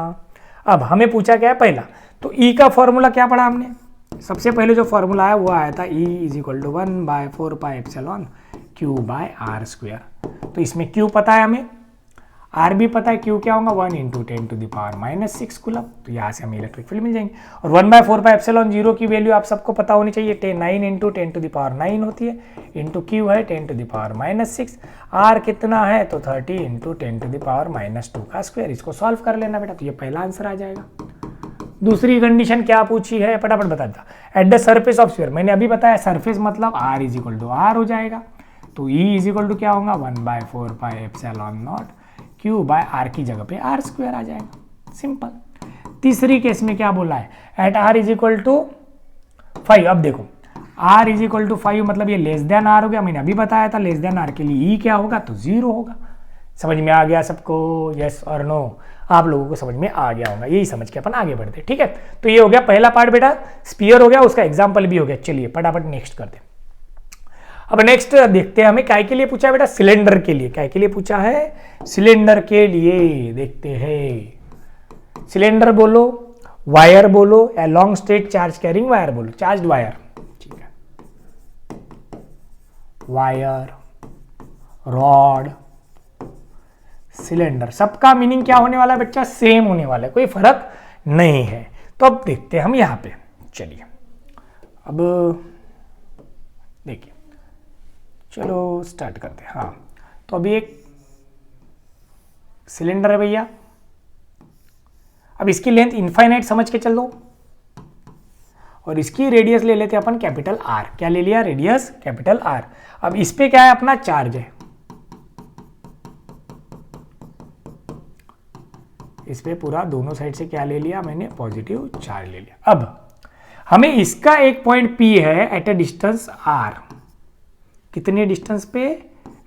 अब हमें पूछा क्या है पहला, तो E का फॉर्मूला क्या पढ़ा हमने, सबसे पहले जो फॉर्मूला है वो आया था E is equal to 1/4 pi epsilon Q by R square. तो इसमें Q पता है हमें, R भी पता है, Q क्या होगा, 1 into 10 to the power -6 coulomb. तो यहाँ से हमें इलेक्ट्रिक फील्ड मिल जाएंगे। और 1/4 पाई एप्सिलॉन जीरो की वैल्यू आप सबको पता होनी चाहिए, 9 इंटू 10 टू द पावर 9 होती है, इंटू Q है 10 टू द पावर -6, R कितना है, तो 30 इंटू 10 टू द पावर -2 का स्क्वायर। इसको सॉल्व कर लेना बेटा, तो ये पहला आंसर आ जाएगा। दूसरी कंडीशन क्या पूछी है, फटाफट बता देता। At the surface of sphere, मैंने अभी बताया सरफेस मतलब R is equal to R हो जाएगा। तो E इज इक्वल टू क्या होगा, 1/4 pi epsilon naught Q by R की जगह पे R स्क्वायर आ जाएगा, सिंपल। तीसरी केस में क्या बोला है, at R is equal to 5। अब देखो R इज इक्वल टू 5 मतलब ये लेस देन R हो गया, मैंने अभी बताया था लेस देन R के लिए E क्या होगा, तो 0 होगा। समझ में आ गया सबको, यस और नो, आप लोगों को समझ में आ गया होगा। यही समझ के अपन आगे बढ़ते, ठीक है। तो ये हो गया पहला पार्ट बेटा, स्फीयर हो गया, उसका एग्जाम्पल भी हो गया। चलिए फटाफट नेक्स्ट करते हैं। अब नेक्स्ट देखते हैं हमें काय के लिए पूछा है बेटा, सिलेंडर के लिए। काय के लिए पूछा है, सिलेंडर के लिए। देखते हैं, सिलेंडर बोलो, वायर बोलो, या long straight charge carrying wire बोलो, चार्ज वायर, ठीक है, वायर, रॉड, सिलेंडर। सबका मीनिंग क्या होने वाला है बच्चा? सेम होने वाला है, कोई फर्क नहीं है। तो अब देखते हैं हम यहाँ पे, चलिए अब देखिए, चलो स्टार्ट करते हैं। हाँ, तो अभी एक सिलेंडर है भैया, अब इसकी लेंथ इनफाइनाइट समझ के चल लो, और इसकी रेडियस ले लेते हैं अपन कैपिटल आर। क्या ले लिया? Radius capital R. अब इस पे क्या है? अपना चार्ज है, इस पे पूरा दोनों साइड से क्या ले लिया मैंने? पॉजिटिव चार्ज ले लिया। अब हमें इसका एक पॉइंट P है एट ए डिस्टेंस R। कितने डिस्टेंस पे?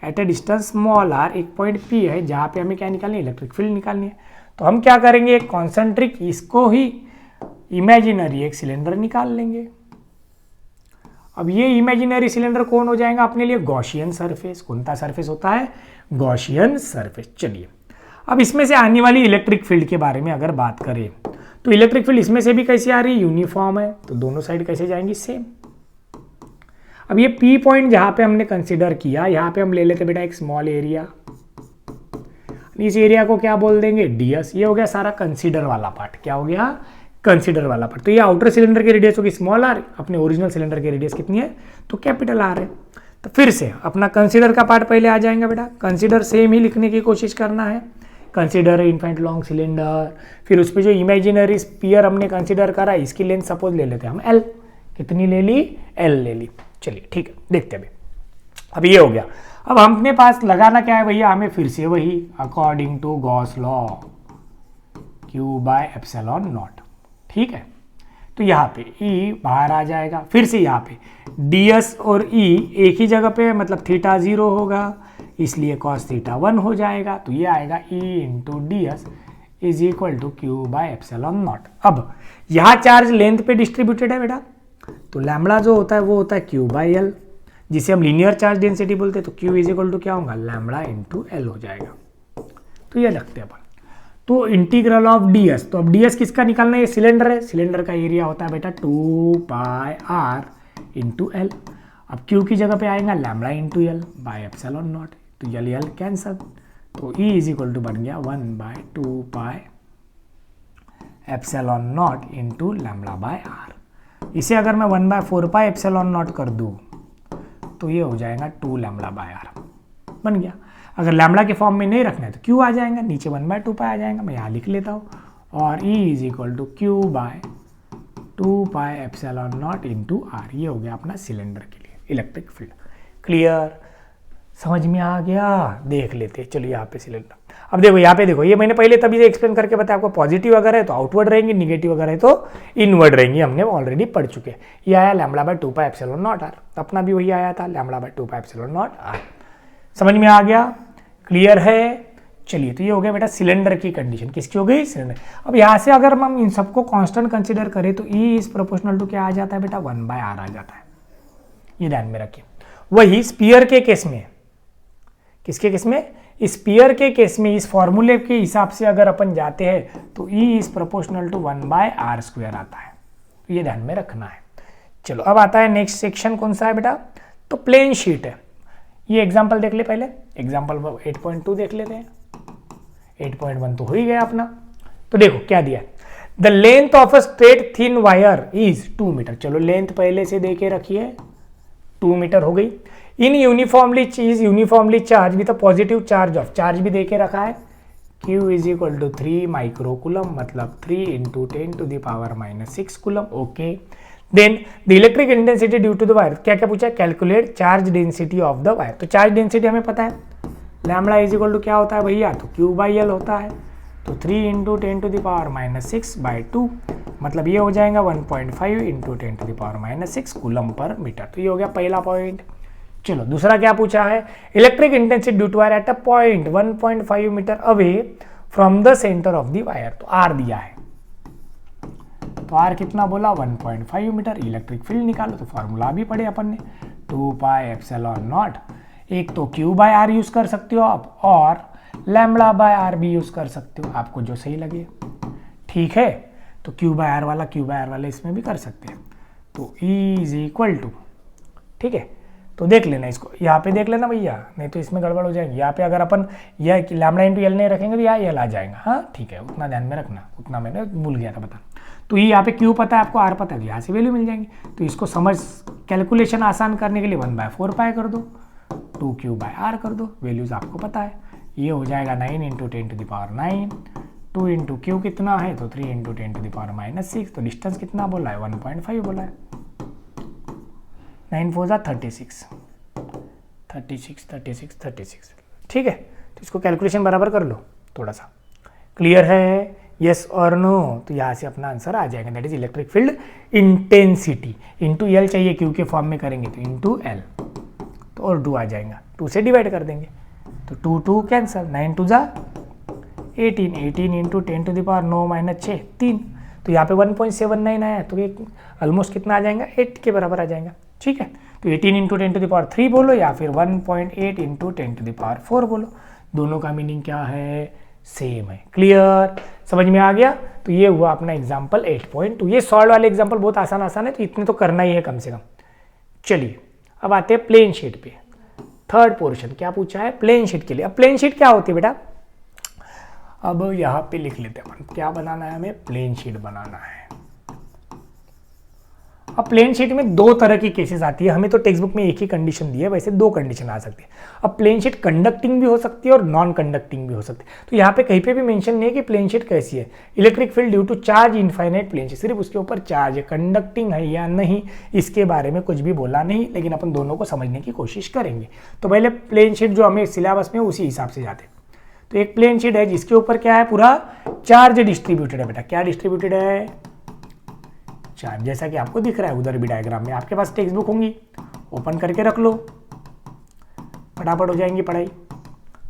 At a distance small r एक पॉइंट P है जहां पे हमें क्या निकालनी है? इलेक्ट्रिक फील्ड निकालनी है। तो हम क्या करेंगे? एक कॉन्सेंट्रिक, इसको ही इमेजिनरी एक सिलेंडर निकाल लेंगे। अब ये इमेजिनरी सिलेंडर कौन हो जाएगा अपने लिए? Gaussian surface. कौन सा सरफेस होता है? Gaussian surface. चलिए अब इसमें से आने वाली इलेक्ट्रिक फील्ड के बारे में अगर बात करें तो इलेक्ट्रिक फील्ड इसमें से भी कैसी आ रही है? यूनिफॉर्म है, तो दोनों साइड कैसे जाएंगी? सेम। अब ये P पॉइंट जहां पे हमने कंसीडर किया, यहां पे हम ले लेते बेटा एक स्मॉल एरिया, इस एरिया को क्या बोल देंगे? ds। ये हो गया सारा कंसीडर वाला पार्ट। क्या हो गया? कंसीडर वाला पार्ट। तो ये आउटर सिलेंडर की रेडियस होगी स्मॉल r, अपने ओरिजिनल सिलेंडर की रेडियस कितनी है? तो कैपिटल R है। तो फिर से अपना कंसीडर का पार्ट पहले आ जाएगा बेटा। कंसीडर सेम ही लिखने की कोशिश करना है, कंसीडर इनफाइनाइट लॉन्ग सिलेंडर। फिर उस पर जो इमेजिनरी स्फीयर हमने कंसीडर करा, इसकी लेंथ सपोज ले लेते हैं हम L। कितनी ले ली? L ले ली। चलिए ठीक है, देखते हैं अब ये हो गया। अब हमने पास लगाना क्या है भैया? हमें फिर से वही according to Gauss law Q/ε0। ठीक है, तो यहाँ पे E बाहर आ जाएगा। फिर से यहाँ पे ds और E एक ही जगह पे, मतलब थीटा 0 होगा, इसलिए cos थीटा 1 हो जाएगा। तो ये आएगा E into ds is equal to Q/ε0। अब यहाँ चार्ज लेंथ पे डिस्ट्रीब्यूटेड है बेटा, तो लैम्बडा जो होता है वो होता है Q/L, जिसे हम लीनियर चार्ज डेंसिटी बोलते हैं। तो Q इज इक्वल टू क्या होगा? लैम्बडा इंटू L हो जाएगा। तो ये रखते हैं अपन। तो इंटीग्रल ऑफ ds, तो अब ds किसका निकालना है? ये सिलेंडर है, सिलेंडर का एरिया होता है बेटा 2πr इंटू L। अब Q की जगह पे आएगा lambda into L by epsilon naught, तो L कैंसल। तो E इज इक्वल टू बन गया 1/2π epsilon naught into lambda by R। इसे अगर मैं 1/4π एप्सिलॉन नॉट कर दूँ तो ये हो जाएगा 2 लैम्बडा बाय R बन गया। अगर लैम्बडा के फॉर्म में नहीं रखना है तो Q आ जाएगा, नीचे 1/2π आ जाएगा, मैं यहाँ लिख लेता हूँ। और E is equal to Q/2π epsilon naught into R। ये हो गया अपना सिलेंडर के लिए इलेक्ट्रिक फील्ड। क्लियर? समझ में आ गया? देख लेते हैं। चलिए यहाँ पे सिलेंडर, अब देखो यहाँ पे देखो, ये मैंने पहले तभी से एक्सप्लेन करके बताया आपको। पॉजिटिव अगर है तो आउटवर्ड रहेंगे, निगेटिव अगर है तो इनवर्ड रहेंगे, हमने ऑलरेडी पढ़ चुके हैं। ये आया λ/2π एप्सिलॉन नॉट R, अपना भी वही आया था λ/2π एप्सिलॉन नॉट R। समझ में आ गया? क्लियर है? चलिए, तो ये हो गया बेटा सिलेंडर की कंडीशन। किसकी हो गई? सिलेंडर। अब यहाँ से अगर हम इन सबको कांस्टेंट कंसीडर करें तो E इज प्रोपोर्शनल टू क्या आ जाता है बेटा? 1/r आ जाता है। ये ध्यान में रखिए। वही स्पीयर के केस में, किसके केस में? स्पीयर के केस में इस फॉर्मूले के हिसाब से अगर अपन जाते हैं तो E is proportional to 1/r² आता है। तो ये ध्यान में रखना है। चलो अब आता है नेक्स्ट सेक्शन, कौन सा है बेटा? तो प्लेन शीट है। ये एग्जांपल देख ले पहले, एग्जांपल 8.2 देख लेते हैं। 8.1 तो हो ही गया अपना। तो देखो क्या दिया, the length of a straight thin wire is 2 metre. चलो लेंथ पहले से दे के रखिए, 2 मीटर हो गई। In uniformly charge with a positive charge of, charge भी दे के रखा है, Q is equal to 3 microcoulomb, मतलब 3 इंटू 10⁻⁻6 coulomb. Okay, then the electric intensity due to the wire, क्या क्या पूछा? Calculate charge density of the wire. तो चार्ज डेंसिटी हमें पता है, लैम्बडा इज इक्वल टू क्या होता है भैया? तो Q/L होता है। तो 3 इंटू 10⁻⁻6/2, मतलब ये हो जाएगा 1.5 इंटू 10⁻⁻6 कूलम पर मीटर। तो ये हो गया पहला पॉइंट। चलो दूसरा क्या पूछा है? Electric intensity due to wire at a point 1.5 metre away from the centre of the wire. तो R दिया है, तो R कितना बोला? 1.5 मीटर। इलेक्ट्रिक फील्ड निकालो, तो फॉर्मूला भी पढ़े अपन ने, 2π एप्सिलॉन नॉट। एक तो Q/R यूज कर सकते हो आप, और λ/R भी यूज कर सकते हो, आपको जो सही लगे। ठीक है, तो Q/R वाला इसमें भी कर सकते हैं। तो E इज इक्वल टू, ठीक है, तो देख लेना इसको, यहाँ पे देख लेना भैया, नहीं तो इसमें गड़बड़ हो जाएगी। यहाँ पे अगर अपन यह लैम्बडा इंटू एल नहीं रखेंगे तो यहाँ एल आ जाएगा। हाँ ठीक है, उतना ध्यान में रखना, उतना मैंने भूल गया था बताना। तो ये यहाँ पे क्यू पता है आपको, आर पता है, यहाँ से वैल्यू मिल जाएंगी। तो इसको समझ कैलकुलेशन आसान करने के लिए 1/4 पाई कर दो, 2q/r कर दो, वैल्यूज आपको पता है। ये हो जाएगा 9 × 10⁹, 2 इंटू क्यू कितना है तो 3 × 10⁻⁻6। तो डिस्टेंस कितना बोला है 1.5 बोला है। 9 4 जा 36, 36 36 36। ठीक है, तो इसको कैलकुलेशन बराबर कर लो थोड़ा सा। क्लियर है, यस और नो? तो यहाँ से अपना आंसर आ जाएगा, that is electric field intensity into L चाहिए, क्यू के फॉर्म में करेंगे तो इंटू एल, तो और 2 आ जाएगा, 2 से डिवाइड कर देंगे तो 2 2 कैंसल, 9 2 जा 18, 18 इंटू 10⁻⁹ 3। तो यहाँ पे 1.79 आया, तो ये ऑलमोस्ट कितना आ जाएगा 8 के बराबर आ जाएगा। ठीक है, तो 18 इंटू 10⁻³ बोलो या फिर 1.8 इंटू 10⁻⁴ बोलो, दोनों का मीनिंग क्या है, सेम है। क्लियर, समझ में आ गया? तो ये हुआ अपना एग्जाम्पल 8.2। ये सॉल्व वाले एग्जाम्पल बहुत आसान है, तो इतने तो करना ही है कम से कम। चलिए अब आते हैं प्लेन शीट पे। थर्ड पोर्शन क्या पूछा है, प्लेन शीट के लिए। अब प्लेन शीट क्या होती है बेटा, अब यहाँ पे लिख लेते हैं अपन, क्या बनाना है हमें, प्लेन शीट बनाना है। अब प्लेन शीट में 2 तरह की केसेस आती है, हमें तो टेक्स्ट बुक में एक ही कंडीशन दी है, वैसे 2 कंडीशन आ सकती है। अब प्लेन शीट कंडक्टिंग भी हो सकती है और नॉन कंडक्टिंग भी हो सकती है। तो यहाँ पे कहीं पे भी मेंशन नहीं है कि प्लेन शीट कैसी है। Electric field due to charge infinite plane sheet, सिर्फ उसके ऊपर चार्ज है, कंडक्टिंग है या नहीं इसके बारे में कुछ भी बोला नहीं, लेकिन अपन दोनों को समझने की कोशिश करेंगे। तो पहले प्लेन शीट जो हमें सिलेबस में उसी हिसाब से जाते हैं। तो एक प्लेन शीट है जिसके ऊपर क्या है, पूरा चार्ज डिस्ट्रीब्यूटेड है बेटा। क्या डिस्ट्रीब्यूटेड है, चार्ज, जैसा कि आपको दिख रहा है उधर भी डायग्राम में। आपके पास टेक्स्ट बुक होंगी, ओपन करके रख लो, फटाफट हो जाएंगी पढ़ाई।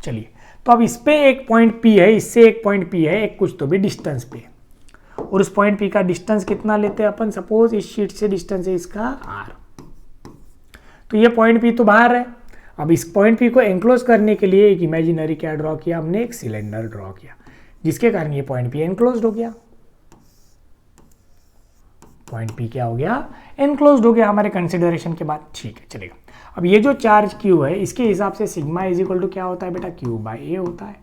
चलिए, तो अब इस पे एक पॉइंट P है, इससे एक पॉइंट P है, एक कुछ तो भी डिस्टेंस पे, और उस पॉइंट P का डिस्टेंस कितना लेते हैं अपन, सपोज इस शीट से डिस्टेंस है इसका R। तो ये पॉइंट P तो बाहर है। अब इस पॉइंट P को एनक्लोज करने के लिए एक इमेजिनरी क्या ड्रॉ किया हमने, एक सिलेंडर ड्रॉ किया, जिसके कारण ये पॉइंट P एनक्लोज हो गया। पॉइंट P क्या हो गया, एनक्लोज्ड हो गया हमारे कंसिडरेशन के बाद। ठीक है, चलेगा। अब ये जो चार्ज Q है, इसके हिसाब से सिग्मा इज इक्वल टू क्या होता है बेटा, Q/A होता है।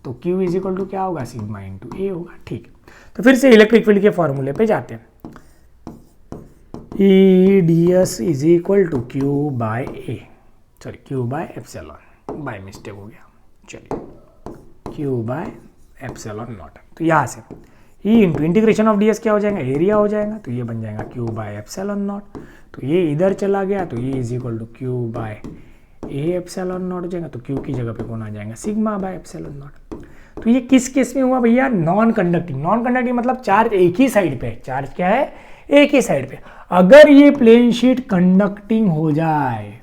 तो Q इज इक्वल टू क्या होगा, सिग्मा इंटू A होगा। ठीक है, तो फिर से इलेक्ट्रिक फील्ड के फॉर्मूले पे जाते हैं। EdS is equal to Q/A, sorry Q/ε, by mistake हो गया। चलिए, Q/ε0। तो यहाँ से E into integration of ds क्या हो जाएगा, एरिया हो जाएगा। तो ये बन जाएगा Q/ε0। तो ये इधर चला गया, तो ये इज इक्वल टू Q/A/ε0 हो जाएगा। तो Q की जगह पे कौन आ जाएगा, सिग्मा/ε0। तो ये किस केस में हुआ भैया, नॉन कंडक्टिंग। नॉन कंडक्टिंग मतलब चार्ज एक ही साइड पे है, चार्ज क्या है, एक ही साइड पे। अगर ये प्लेन शीट कंडक्टिंग हो जाए,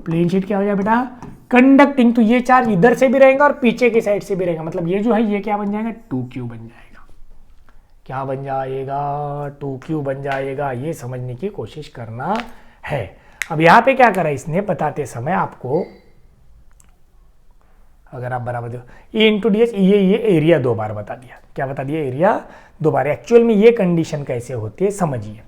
प्लेन शीट क्या हो जाए बेटा, कंडक्टिंग, तो ये चार्ज इधर से भी रहेगा और पीछे की साइड से भी रहेगा। मतलब ये जो है ये क्या बन जाएगा, 2q बन जाएगा। क्या बन जाएगा, 2q बन जाएगा। ये समझने की कोशिश करना है। अब यहाँ पे क्या करा इसने, बताते समय आपको, अगर आप बराबर दो E इंटू डी एच, ये एरिया 2 बार बता दिया। क्या बता दिया, एरिया 2 बार। एक्चुअल में ये कंडीशन कैसे होती है समझिए।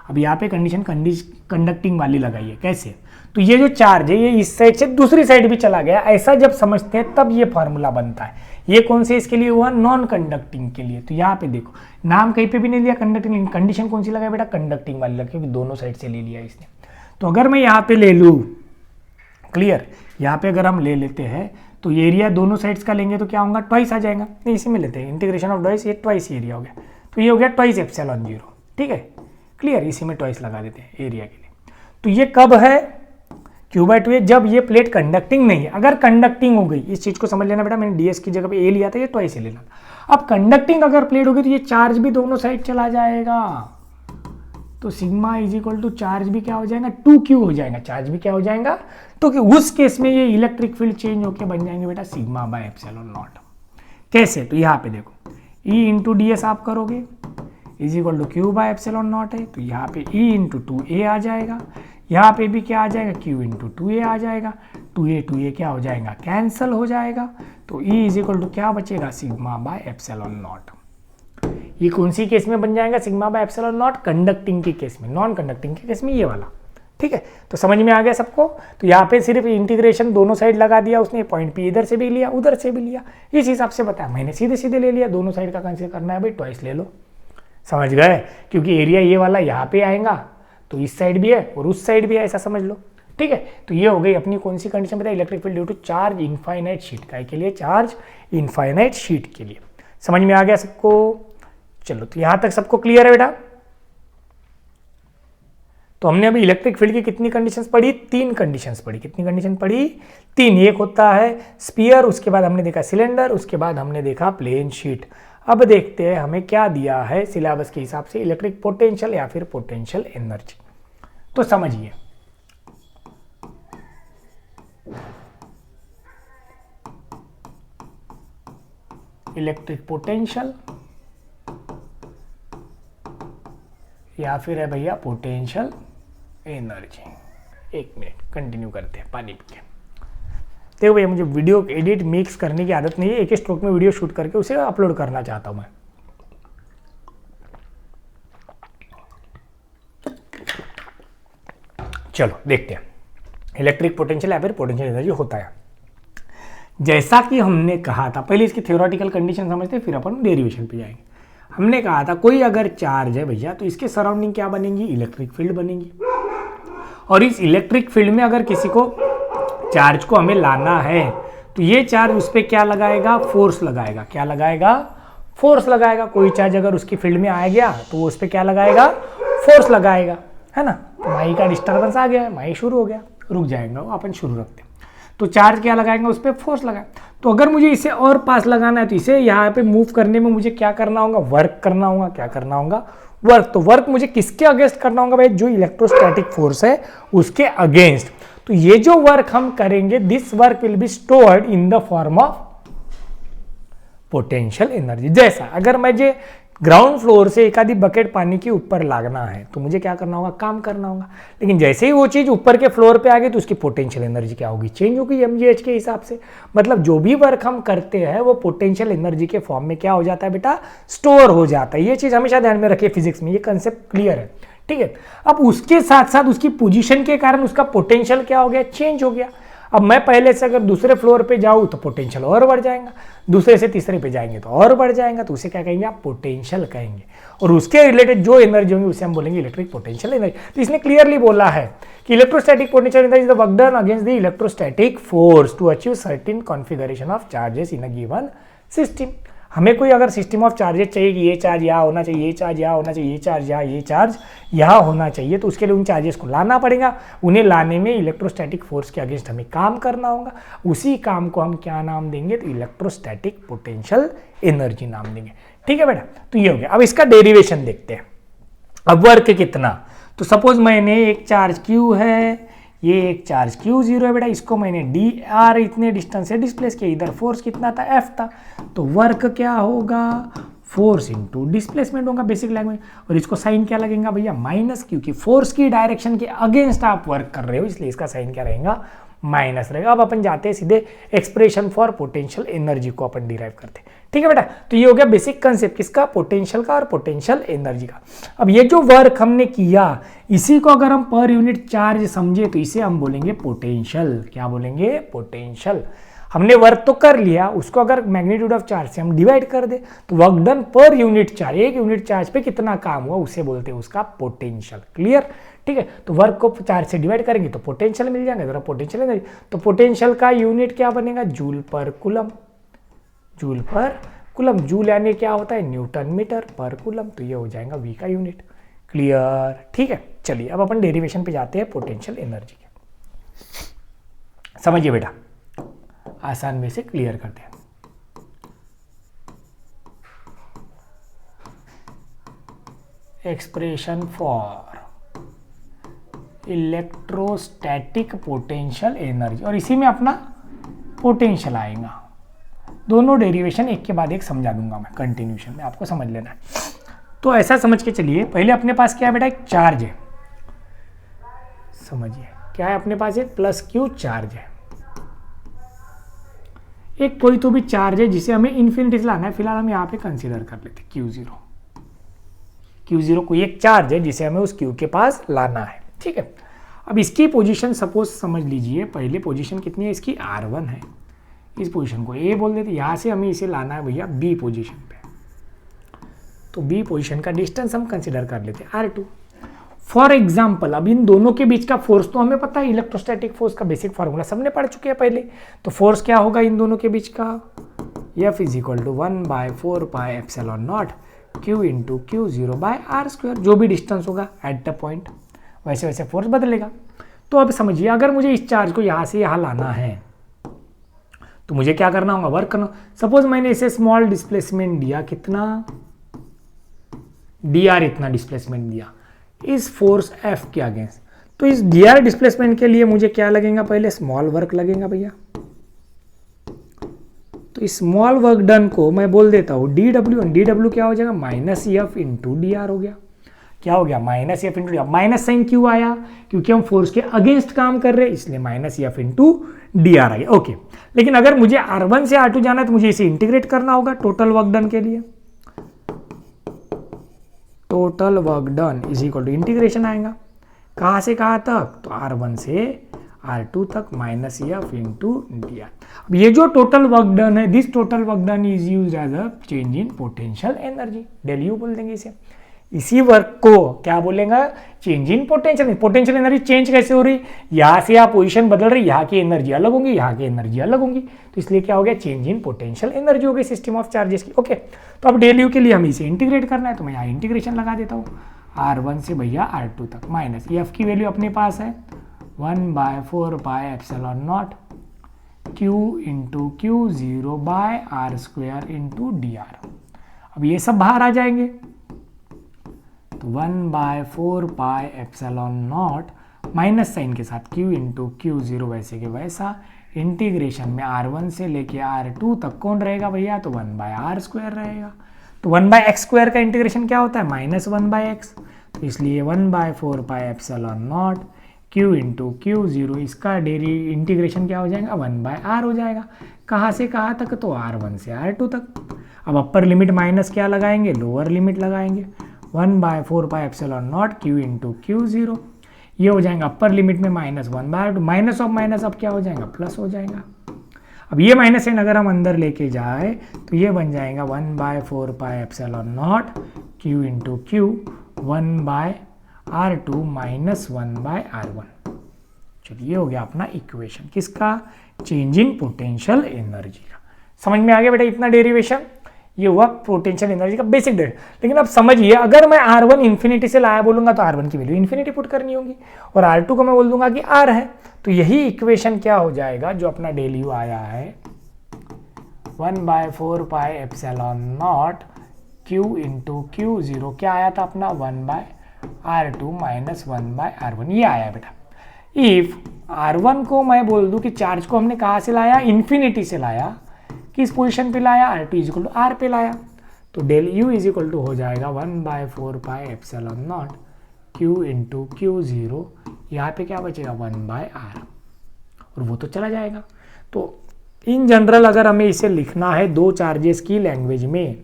अब यहाँ पे कंडीशन कंडक्टिंग वाली लगाइए। कैसे, तो ये जो चार्ज है ये इस साइड से दूसरी साइड भी चला गया, ऐसा जब समझते हैं तब ये फॉर्मूला बनता है। ये कौन से इसके लिए हुआ, नॉन कंडक्टिंग के लिए। तो यहाँ पे देखो, नाम कहीं पे भी नहीं लिया कंडक्टिंग, कंडीशन कौन सी लगाया बेटा, कंडक्टिंग वाली लगा, क्योंकि दोनों साइड से ले लिया इसने। तो अगर मैं यहाँ पे ले लूँ, क्लियर, यहाँ पे अगर हम ले लेते हैं तो एरिया दोनों साइड्स का लेंगे तो क्या होगा, ट्वाइस आ जाएगा। नहीं, इसी में लेते हैं इंटीग्रेशन ऑफ ट्वाइस, ये ट्वाइस एरिया हो गया। तो ये हो गया ट्वाइस ε0। ठीक है, क्लियर, इसी में ट्वाइस लगा देते हैं एरिया के लिए। तो ये कब है, Q/2 है, जब ये प्लेट कंडक्टिंग नहीं है। अगर कंडक्टिंग हो गई, इस चीज को समझ लेना बेटा, मैंने ds की जगह पे a लिया था, ये ट्वाइस लेना था। अब कंडक्टिंग अगर प्लेट होगी तो ये चार्ज भी दोनों साइड चला जाएगा। तो sigma is equal to charge भी क्या हो जाएगा, 2q हो जाएगा। चार्ज भी क्या हो जाएगा, तो कि उस केस में ये इलेक्ट्रिक फील्ड चेंज होकर बन जाएंगे बेटा सिग्मा/ε0। कैसे, तो यहाँ पे देखो, E इंटू ds आप करोगे इज इक्वल टू Q/ε0 है। तो यहाँ पे E इंटू 2a आ जाएगा, यहाँ पे भी क्या आ जाएगा, Q इंटू 2a आ जाएगा। 2a क्या हो जाएगा, कैंसल हो जाएगा। तो E इज इक्वल टू क्या बचेगा, सिग्मा/ε0। ये कौन सी केस में बन जाएगा, सिग्मा/ε0, कंडक्टिंग के केस में। नॉन कंडक्टिंग के केस में ये वाला ठीक है, तो समझ में आ गया सबको। तो यहाँ पे सिर्फ इंटीग्रेशन दोनों साइड लगा दिया उसने, पॉइंट पी इधर से भी लिया उधर से भी लिया, इस हिसाब से बताया। मैंने सीधे सीधे ले लिया, दोनों साइड का कंसीडर करना है भाई, ट्वाइस ले लो। समझ गए, क्योंकि एरिया ये वाला यहाँ पे आएगा तो इस साइड भी है और उस साइड भी है, ऐसा समझ लो। ठीक है, तो ये हो गई अपनी कौन सी कंडीशन बताया, electric field due to charge infinite sheet का के लिए, चार्ज इनफाइनाइट शीट के लिए। समझ में आ गया सबको? चलो, तो यहां तक सबको क्लियर है बेटा। तो हमने अभी इलेक्ट्रिक फील्ड की कितनी कंडीशंस पढ़ी, 3 कंडीशंस पढ़ी। कितनी कंडीशन पढ़ी? 3। एक होता है स्पीयर, उसके बाद हमने देखा सिलेंडर, उसके बाद हमने देखा प्लेन शीट। अब देखते हैं हमें क्या दिया है सिलेबस के हिसाब से, इलेक्ट्रिक पोटेंशियल या फिर पोटेंशियल एनर्जी। तो समझिए, इलेक्ट्रिक पोटेंशियल या फिर है भैया पोटेंशियल एनर्जी। 1 मिनट कंटिन्यू करते हैं पानी पी के। देखो भैया, मुझे वीडियो एडिट मिक्स करने की आदत नहीं है, एक ही स्ट्रोक में वीडियो शूट करके उसे अपलोड करना चाहता हूं मैं। चलो देखते हैं इलेक्ट्रिक पोटेंशियल या फिर पोटेंशियल एनर्जी होता है। जैसा कि हमने कहा था, पहले इसकी थ्योरेटिकल कंडीशन समझते फिर अपन डेरिवेशन पे जाएंगे। हमने कहा था कोई अगर चार्ज है भैया तो इसके सराउंडिंग क्या बनेंगी, इलेक्ट्रिक फील्ड बनेगी। और इस इलेक्ट्रिक फील्ड में अगर किसी को चार्ज को हमें लाना है तो ये चार्ज उस पर क्या लगाएगा, फोर्स लगाएगा। क्या लगाएगा? फोर्स लगाएगा। कोई चार्ज अगर उसकी फील्ड में आ गया तो वो उस पर क्या लगाएगा, फोर्स लगाएगा, है ना। तो माई का डिस्टर्बेंस आ गया, माई शुरू हो गया, रुक जाएगा वो, अपन शुरू रखते हैं। तो चार्ज क्या लगाएंगे, उस पर फोर्स लगाए। तो अगर मुझे इसे और पास लगाना है तो इसे यहाँ पे मूव करने में मुझे क्या करना होगा, वर्क करना होगा। क्या करना होगा, वर्क। तो वर्क मुझे किसके अगेंस्ट करना होगा भाई, जो इलेक्ट्रोस्टैटिक फोर्स है उसके अगेंस्ट। तो ये जो वर्क हम करेंगे, this work will be stored in the form of potential energy. जैसा अगर मुझे ग्राउंड फ्लोर से एक आधी बकेट पानी के ऊपर लागना है तो मुझे क्या करना होगा, काम करना होगा। लेकिन जैसे ही वो चीज ऊपर के फ्लोर पे आ गई तो उसकी पोटेंशियल एनर्जी क्या होगी, चेंज होगी mgh के हिसाब से। मतलब जो भी वर्क हम करते हैं वो पोटेंशियल एनर्जी के फॉर्म में क्या हो जाता है बेटा, स्टोर हो जाता है। ये चीज हमेशा ध्यान में रखिए, फिजिक्स में ये कंसेप्ट क्लियर है। ठीक है, अब उसके साथ साथ उसकी पोजीशन के कारण उसका पोटेंशियल क्या हो गया, चेंज हो गया। अब मैं पहले से अगर दूसरे फ्लोर पे जाऊं तो पोटेंशियल और बढ़ जाएगा, दूसरे से तीसरे पे जाएंगे तो और बढ़ जाएगा। तो उसे क्या कहेंगे आप, पोटेंशियल कहेंगे। और उसके रिलेटेड जो एनर्जी होगी उसे हम बोलेंगे इलेक्ट्रिक पोटेंशियल एनर्जी। तो इसने क्लियरली बोला है कि electrostatic potential energy is the work done against the electrostatic force to achieve certain configuration of charges in a given system. हमें कोई अगर सिस्टम ऑफ चार्जेस चाहिए कि ये चार्ज यहाँ होना चाहिए, ये चार्ज यहाँ होना चाहिए, ये चार्ज यहाँ, ये चार्ज यहाँ होना चाहिए, तो उसके लिए उन चार्जेस को लाना पड़ेगा। उन्हें लाने में इलेक्ट्रोस्टैटिक फोर्स के अगेंस्ट हमें काम करना होगा। उसी काम को हम क्या नाम देंगे, तो इलेक्ट्रोस्टैटिक पोटेंशियल एनर्जी नाम देंगे। ठीक है बेटा, तो ये हो गया। अब इसका डेरिवेशन देखते हैं। अब वर्क कितना, तो सपोज मैंने एक चार्ज Q है, ये एक चार्ज Q0 है बेटा, इसको मैंने dr इतने डिस्टेंस से डिस्प्लेस किया। इधर फोर्स कितना था, F था। तो वर्क क्या होगा, फोर्स इनटू डिस्प्लेसमेंट होगा बेसिक लैंग्वेज। और इसको साइन क्या लगेगा भैया, माइनस, क्योंकि फोर्स की डायरेक्शन के अगेंस्ट आप वर्क कर रहे हो, इसलिए इसका साइन क्या रहेगा, माइनस रहेगा। अब अपन जाते हैं सीधे एक्सप्रेशन फॉर पोटेंशियल एनर्जी को अपन डिराइव करते हैं। ठीक है बेटा, तो ये हो गया बेसिक कंसेप्ट किसका, पोटेंशियल का और पोटेंशियल एनर्जी का। अब ये जो वर्क हमने किया, इसी को अगर हम पर यूनिट चार्ज समझे तो इसे हम बोलेंगे पोटेंशियल। क्या बोलेंगे, पोटेंशियल। हमने वर्क तो कर लिया, उसको अगर मैग्नीट्यूड ऑफ चार्ज से हम डिवाइड कर दे तो work done per unit charge, एक यूनिट चार्ज पे कितना काम हुआ उसे बोलते हैं उसका पोटेंशियल। क्लियर। ठीक है, तो वर्क को चार्ज से डिवाइड करेंगे तो पोटेंशियल मिल जाएगा, जरा पोटेंशियल एनर्जी। तो पोटेंशियल का यूनिट क्या बनेगा, जूल पर कूलम। जूल पर कूलम, जूल यानी क्या होता है, न्यूटन मीटर पर कूलम। तो ये हो जाएगा वी का यूनिट। क्लियर। ठीक है, चलिए अब अपन डेरिवेशन पे जाते हैं पोटेंशियल एनर्जी के। समझिए बेटा, आसान में से क्लियर करते हैं। Expression for electrostatic potential energy, और इसी में अपना पोटेंशियल आएगा। दोनों डेरिवेशन एक के बाद एक समझा दूंगा मैं कंटिन्यूशन में, आपको समझ लेना है। तो ऐसा समझ के चलिए, पहले अपने पास क्या है बेटा, एक चार्ज है। समझिए क्या है अपने पास, एक प्लस Q चार्ज है। एक कोई तो भी चार्ज है जिसे हमें इन्फिनिटी से लाना है, फिलहाल हम यहाँ पे कंसीडर कर लेते हैं Q0। Q0 कोई एक चार्ज है जिसे हमें उस Q के पास लाना है। ठीक है, अब इसकी पोजीशन सपोज समझ लीजिए, पहले पोजीशन कितनी है इसकी, R1 है। इस पोजीशन को A बोल देते, यहाँ से हमें इसे लाना है भैया B पोजीशन पे, तो B पोजीशन का डिस्टेंस हम कंसिडर कर लेते हैं R2। फॉर एग्जाम्पल अब इन दोनों के बीच का फोर्स तो हमें पता है, इलेक्ट्रोस्टैटिक फोर्स का बेसिक फार्मूला सबने पढ़ चुके हैं पहले। तो फोर्स क्या होगा इन दोनों के बीच का, F is equal to 1/4πε0 Q into Q0/r², जो भी डिस्टेंस होगा एट द पॉइंट, वैसे वैसे फोर्स बदलेगा। तो अब समझिए अगर मुझे इस चार्ज को यहाँ से यहाँ लाना है तो मुझे क्या करना होगा, वर्क करना। सपोज मैंने इसे स्मॉल डिस्प्लेसमेंट दिया, कितना, dr इतना डिस्प्लेसमेंट दिया इस फोर्स F के अगेंस्ट, तो इस dr डिस्प्लेसमेंट के लिए मुझे क्या लगेगा, पहले स्मॉल वर्क लगेगा भैया। तो स्मॉल वर्क डन को मैं बोल देता हूँ dw, dw क्या हो जाएगा, -F इंटू dr हो गया। क्या हो गया, -F into dr। Minus sign क्यों आया, क्योंकि हम फोर्स के अगेंस्ट काम कर रहे हैं, इसलिए -F इंटू dr आ गया। ओके, लेकिन अगर मुझे R1 से R2 जाना है तो मुझे इसे इंटीग्रेट करना होगा टोटल वर्क डन के लिए। Total work done is equal to integration आएगा, कहाँ से कहाँ तक, तो R1 से R2 तक -F इंटू dr। अब ये जो टोटल वर्क डन है, this total work done is used as a change in potential energy, ΔU बोल देंगे इसे। इसी वर्क को क्या बोलेगा, change in potential. Potential energy change कैसे हो रही, यहाँ से यहाँ पोजीशन बदल रही, यहाँ की एनर्जी अलग होंगी, यहाँ की एनर्जी अलग होंगी, तो इसलिए क्या हो गया, चेंज इन पोटेंशियल एनर्जी हो गई सिस्टम ऑफ चार्जेस की। ओके, तो अब ΔU के लिए हमें इसे इंटीग्रेट करना है, तो मैं यहाँ इंटीग्रेशन लगा देता हूँ R1 से भैया R2 तक, माइनस F की वैल्यू अपने पास है 1/4πε0 Q into Q0/r² into dr। अब ये सब बाहर आ जाएंगे, तो 1/4πε0 माइनस साइन के साथ Q इंटू Q0 वैसे के वैसा, इंटीग्रेशन में R1 से लेके R2 तक कौन रहेगा भैया, तो 1/r² रहेगा। तो 1/x² का इंटीग्रेशन क्या होता है, -1/x, तो इसलिए 1/4πε0 Q इंटू Q0, इसका डेरी इंटीग्रेशन क्या हो जाएगा, 1/r हो जाएगा। कहाँ से कहाँ तक, तो R1 से R2 तक। अब अपर लिमिट माइनस क्या लगाएंगे, लोअर लिमिट लगाएंगे, 1/4πε0 Q इंटू Q0, ये हो जाएगा अपर लिमिट में -1/2, माइनस ऑफ माइनस अब क्या हो जाएगा, प्लस हो जाएगा। अब ये माइनस साइन अगर हम अंदर लेके जाए तो ये बन जाएगा 1/4πε0 Q into Q 1/r2 minus 1/r1। चलिए ये हो गया अपना इक्वेशन किसका, चेंज इन पोटेंशियल एनर्जी का। समझ में आ गया बेटा इतना डेरिवेशन, ये हुआ पोटेंशियल एनर्जी का बेसिक डेट। लेकिन अब समझिए अगर मैं R1 इन्फिनिटी से लाया बोलूंगा तो R1 की वैल्यू इन्फिनिटी पुट करनी होगी, और R2 को मैं बोल दूंगा कि R है, तो यही इक्वेशन क्या हो जाएगा जो अपना ΔU आया है 1/4πε0 Q इंटू Q0, क्या आया था अपना 1/r2 माइनस 1/r1, ये आया बेटा। इफ R1 को मैं बोल दूं कि चार्ज को हमने कहाँ से लाया, इन्फिनिटी से लाया, किस पोजीशन पे लाया, R2 is equal to R पे लाया, तो ΔU इज इक्वल टू हो जाएगा 1/4πε0 Q इंटू Q0, यहाँ पे क्या बचेगा 1/r, और वो तो चला जाएगा। तो इन जनरल अगर हमें इसे लिखना है दो चार्जेस की लैंग्वेज में,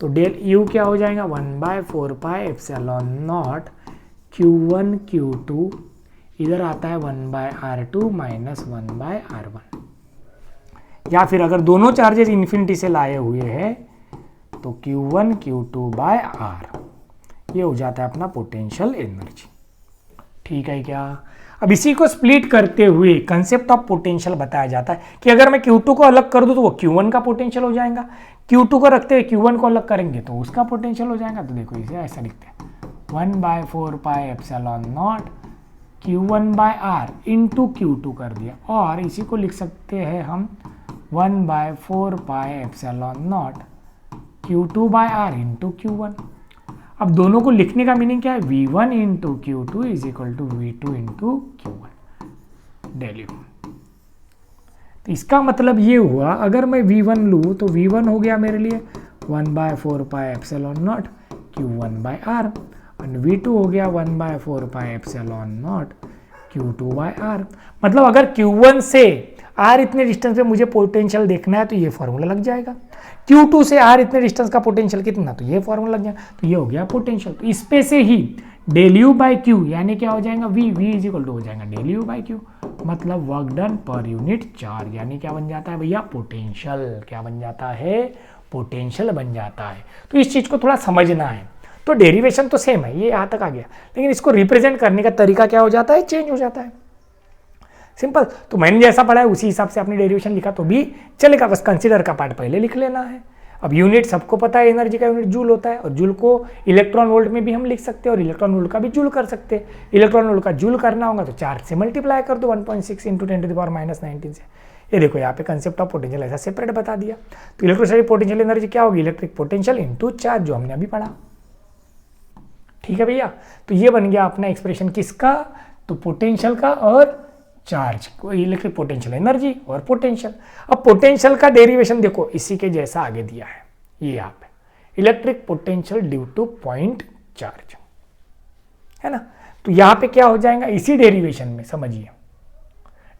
तो ΔU क्या हो जाएगा 1/4πε0 Q1 Q2, इधर आता है 1/r2 माइनस 1/r1, या फिर अगर दोनों चार्जेस इन्फिनिटी से लाए हुए हैं तो Q1 Q2/r, ये हो जाता है अपना पोटेंशियल एनर्जी। ठीक है क्या। अब इसी को स्प्लिट करते हुए कंसेप्ट ऑफ पोटेंशियल बताया जाता है कि अगर मैं Q2 को अलग कर दूं तो वो Q1 का पोटेंशियल हो जाएगा, Q2 को रखते हुए Q1 को अलग करेंगे तो उसका पोटेंशियल हो जाएगा। तो देखो इसे ऐसा लिखते हैं 1/4πε0 Q1/r इंटू Q2 कर दिया, और इसी को लिख सकते हैं हम 1/4πε0 Q2/r इंटू Q1। अब दोनों को लिखने का मीनिंग क्या है, V1 into Q2 is equal to V2 into Q1 ΔU। तो इसका मतलब ये हुआ अगर मैं V1 लूँ तो V1 हो गया मेरे लिए 1/4πε0 Q1/r, और V2 हो गया 1/4πε0 Q2/r। मतलब अगर Q1 से R इतने डिस्टेंस पे मुझे पोटेंशियल देखना है तो ये फॉर्मूला लग जाएगा, Q2 से R इतने डिस्टेंस का पोटेंशियल कितना, तो ये फॉर्मूला लग जाएगा, तो ये हो गया पोटेंशियल। तो इस पे से ही डेल यू बाई क्यू यानी क्या हो जाएगा वी इज इक्वल टू हो जाएगा डेल यू बाई क्यू, मतलब work done per unit charge, यानी क्या बन जाता है भैया पोटेंशियल, क्या बन जाता है पोटेंशियल बन जाता है। तो इस चीज को थोड़ा समझना है। तो डेरिवेशन तो सेम है, ये यहाँ तक आ गया, लेकिन इसको रिप्रेजेंट करने का तरीका क्या हो जाता है, चेंज हो जाता है। सिंपल। तो मैंने जैसा पढ़ा है उसी हिसाब से अपनी डेरिवेशन लिखा तो भी चलेगा, बस कंसीडर का पार्ट पहले लिख लेना है। अब यूनिट सबको पता है, एनर्जी का यूनिट जूल होता है, और जूल को इलेक्ट्रॉन वोल्ट में भी हम लिख सकते हैं और इलेक्ट्रॉन वोल्ट का भी जूल कर सकते हैं। इलेक्ट्रॉन वोल्ट का जूल करना होगा तो 4 से मल्टीप्लाई कर दो 1.6 × 10⁻⁻19 से। ये देखो यहाँ पे कंसेप्ट ऑफ पोटेंशियल ऐसा सेपरेट बता दिया। तो इलेक्ट्रोस्टैटिक पोटेंशियल एनर्जी क्या होगी, इलेक्ट्रिक पोटेंशियल इंटू चार्ज, जो हमने अभी पढ़ा। ठीक है भैया, तो ये बन गया अपना एक्सप्रेशन किसका, तो पोटेंशियल का और चार्ज, इलेक्ट्रिक पोटेंशियल एनर्जी और पोटेंशियल। अब पोटेंशियल का डेरिवेशन देखो इसी के जैसा आगे दिया है, ये यहाँ पे electric potential due to point charge, है ना। तो यहाँ पे क्या हो जाएगा इसी डेरिवेशन में, समझिए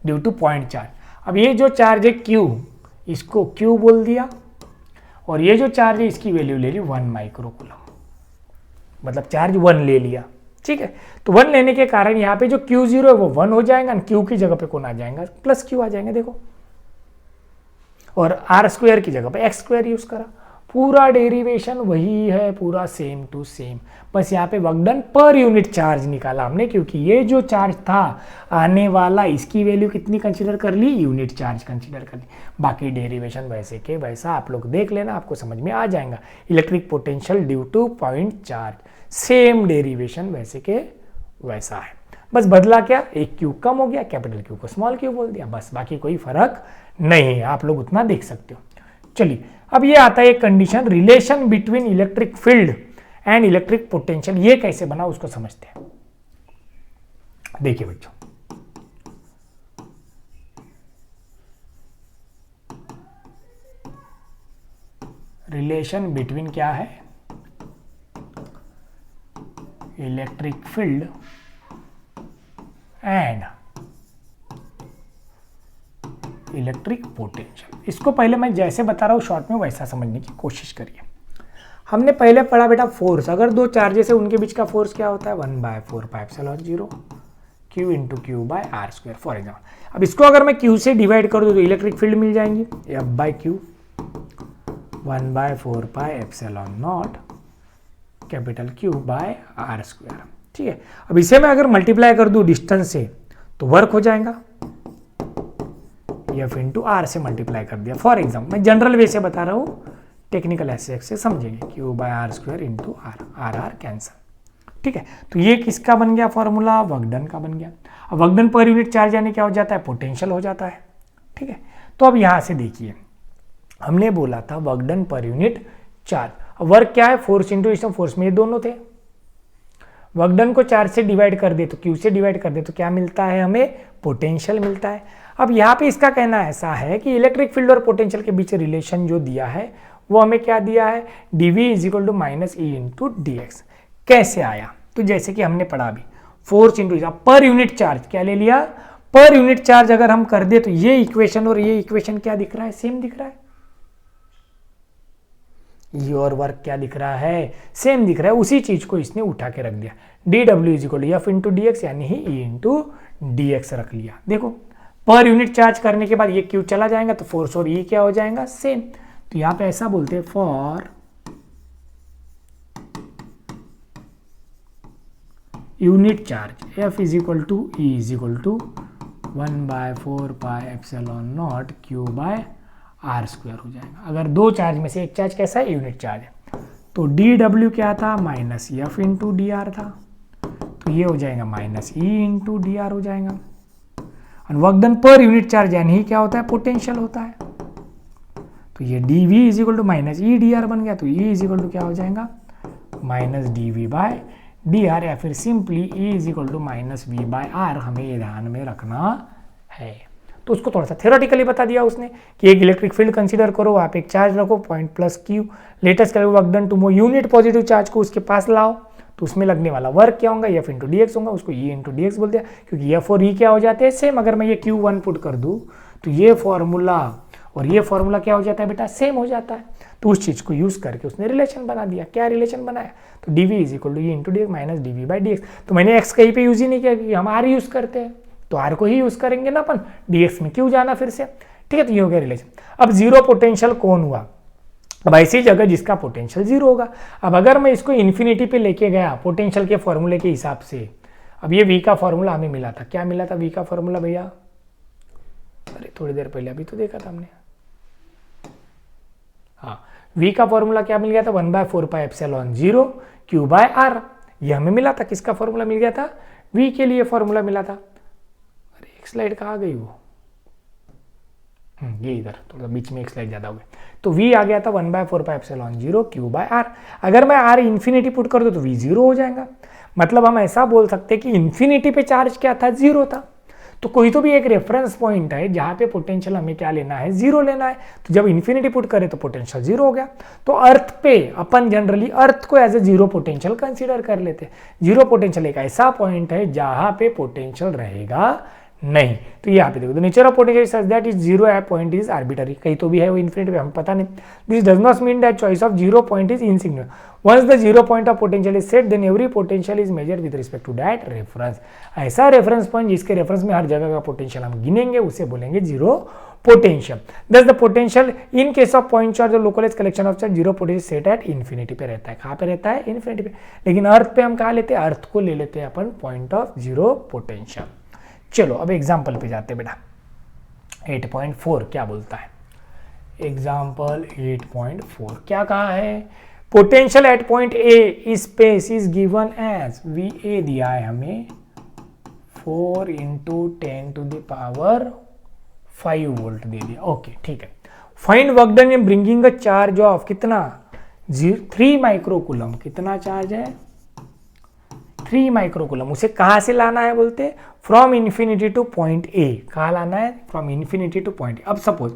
ड्यू टू पॉइंट चार्ज। अब ये जो चार्ज है Q, इसको Q बोल दिया, और ये जो चार्ज है इसकी वैल्यू ले ली 1 माइक्रोकूलम, मतलब चार्ज 1 ले लिया। ठीक है, तो 1 लेने के कारण यहाँ पे जो Q0 है वो 1 हो जाएगा, Q की जगह पे कौन आ जाएगा, प्लस Q आ जाएगा देखो, और R² की जगह पे x² यूज करा। पूरा डेरिवेशन वही है, पूरा सेम टू सेम, बस यहाँ पे work done per unit charge निकाला हमने, क्योंकि ये जो चार्ज था आने वाला इसकी वैल्यू कितनी कंसीडर कर ली, यूनिट चार्ज कंसीडर कर ली। बाकी डेरिवेशन वैसे के वैसा आप लोग देख लेना, आपको समझ में आ जाएगा। Electric potential due to point charge, same derivation वैसे के वैसा है, बस बदला क्या, एक क्यू कम हो गया, कैपिटल क्यू को स्मॉल क्यू बोल दिया, बस बाकी कोई फर्क नहीं है, आप लोग उतना देख सकते हो। चलिए अब ये आता है एक condition, relation between electric field and electric potential, ये कैसे बना उसको समझते हैं। देखिए बच्चों, रिलेशन बिटवीन क्या है, electric field and electric potential. इसको पहले मैं जैसे बता रहा हूँ शॉर्ट में वैसा समझने की कोशिश करिए। हमने पहले पढ़ा बेटा फोर्स, अगर दो चार्जेस है उनके बीच का फोर्स क्या होता है, 1/4πε0 Q × Q/r², फॉर एग्जाम्पल। अब इसको अगर मैं Q से डिवाइड कर दूँ तो इलेक्ट्रिक फील्ड मिल जाएंगी F/Q 1/4πε0 कैपिटल Q/r²। ठीक है, अब इसे मैं अगर मल्टीप्लाई कर दूँ डिस्टेंस से तो वर्क हो जाएगा, F × R से मल्टीप्लाई कर दिया। फॉर एग्जाम्पल मैं जनरल वे से बता रहा हूँ, टेक्निकल एस्पेक्ट से समझेंगे, Q/r² × R कैंसल। ठीक है, तो ये किसका बन गया फॉर्मूला, वर्क डन का बन गया। अब work done per unit charge यानी क्या हो जाता है, पोटेंशियल हो जाता है। ठीक है, तो अब यहाँ से देखिए, हमने बोला था work done per unit charge, अब वर्क क्या है, फोर्स इंटू डिस्टेंस, फोर्स में ये दोनों थे। वर्क डन को 4 से डिवाइड कर दे तो Q से डिवाइड कर दे तो क्या मिलता है, हमें पोटेंशियल मिलता है। अब यहाँ पे इसका कहना ऐसा है कि इलेक्ट्रिक फील्ड और पोटेंशियल के बीच रिलेशन जो दिया है वो हमें क्या दिया है, dV = -E × dx। कैसे आया, तो जैसे कि हमने पढ़ा अभी, force into per unit charge क्या ले लिया, पर यूनिट चार्ज अगर हम कर दे तो ये इक्वेशन और ये इक्वेशन क्या दिख रहा है, सेम दिख रहा है। ये और वर्क क्या दिख रहा है, सेम दिख रहा है। उसी चीज को इसने उठा के रख दिया, dW = F × dx यानी ही E × dx रख लिया। देखो पर यूनिट चार्ज करने के बाद ये Q चला जाएगा तो फोर्स और E क्या हो जाएगा, सेम। तो यहां पे ऐसा बोलते हैं, for unit charge F = E = 1/4πε0 Q/r² हो जाएगा। अगर दो चार्ज में से एक चार्ज कैसा है, यूनिट चार्ज है, तो dW क्या था, -F × dr था, तो ये हो जाएगा -E × dr हो जाएगा। और work done per unit charge यानी क्या होता है, पोटेंशियल होता है। तो ये dV = -E dr बन गया, तो E = क्या हो जाएगा, -dV/dr, या फिर सिंपली E = -V/r, हमें ये ध्यान में रखना है। तो उसको थोड़ा सा थ्योरेटिकली बता दिया उसने कि एक इलेक्ट्रिक फील्ड कंसीडर करो, आप एक चार्ज रखो पॉइंट प्लस Q, लेटेस्ट करो work done to move unit positive charge को उसके पास लाओ, तो उसमें लगने वाला वर्क क्या होगा, F × dx होगा, उसको E × dx बोल दिया, क्योंकि F और E क्या हो जाते हैं, सेम। अगर मैं ये Q1 पुट कर दूं तो ये फॉर्मूला और ये फॉर्मूला क्या हो जाता है बेटा, सेम हो जाता है। तो उस चीज़ को यूज़ करके उसने रिलेशन बना दिया। क्या रिलेशन बनाया? तो D V is equal to E into D X minus D V by D X. तो मैंने एक्स कहीं पे यूज ही नहीं किया क्योंकि हम आर यूज़ करते हैं, तो आर को ही यूज़ करेंगे ना अपन, डी एक्स में क्यों जाना फिर से। ठीक है, तो ये हो गया रिलेशन। अब जीरो पोटेंशियल कौन हुआ? अब ऐसी जगह जिसका पोटेंशियल जीरो होगा। अब अगर मैं इसको इन्फिनिटी पे लेके गया पोटेंशियल के फॉर्मूले के हिसाब से, अब ये वी का फॉर्मूला हमें मिला था, क्या मिला था वी का फॉर्मूला भैया? अरे थोड़ी देर पहले अभी तो देखा था हमने। हाँ, वी का फॉर्मूला क्या मिल गया था? 1/4πε0 Q/r। ये हमें मिला था। किसका फॉर्मूला मिल गया था? वी के लिए फॉर्मूला मिला था। अरे एक स्लाइड कहाँ गई वो? ये इधर थोड़ा बीच में एक स्लाइड ज्यादा हो गया। तो v आ गया था 1/4πε0 Q/r। अगर मैं r इन्फिनिटी पुट कर दूं तो v जीरो हो जाएगा। मतलब हम ऐसा बोल सकते हैं कि इन्फिनिटी पे चार्ज क्या था? जीरो था। तो कोई तो भी एक रेफरेंस पॉइंट है जहां पे पोटेंशियल हमें क्या लेना है? जीरो लेना है। तो जब इन्फिनिटी पुट करें तो पोटेंशियल जीरो हो गया। तो अर्थ पे अपन जनरली अर्थ को as a zero potential consider कर लेते हैं। जीरो पोटेंशियल एक ऐसा पॉइंट है जहां पे पोटेंशियल रहेगा नहीं। तो यहाँ पे देखो, the nature of potential such that is zero at point is arbitrary. कहीं तो भी है वो इन्फिनिटी पे, हमें पता नहीं। This does not mean that choice of zero point is insignificant. Once the zero point of potential is set then every potential is measured with respect to that reference. ऐसा रेफरेंस पॉइंट जिसके रेफरेंस में हर जगह का पोटेंशियल हम गिनेंगे उसे बोलेंगे zero potential. Thus the potential in case of point charge और localised collection of charge zero potential set at infinity पे रहता है। कहाँ पे रहता है? इन्फिनिटी पे। लेकिन अर्थ पे हम कहाँ लेते हैं? अर्थ को ले लेते हैं अपन पॉइंट ऑफ जीरो पोटेंशियल। चलो अब एग्जाम्पल पे जाते बेटा। 8.4 क्या बोलता है? एग्जाम्पल 8.4 क्या कहा है? Potential at point a space is given as V A दिया है हमें 4 × 10⁵ वोल्ट दे दिया। ओके ठीक है। Find work done in bringing a charge of कितना? 3 माइक्रोकूलम। कितना चार्ज है? 3 माइक्रोकूलम। उसे कहाँ से लाना है बोलते? From infinity two point A. कहाँ लाना है? From infinity two point A. अब सपोज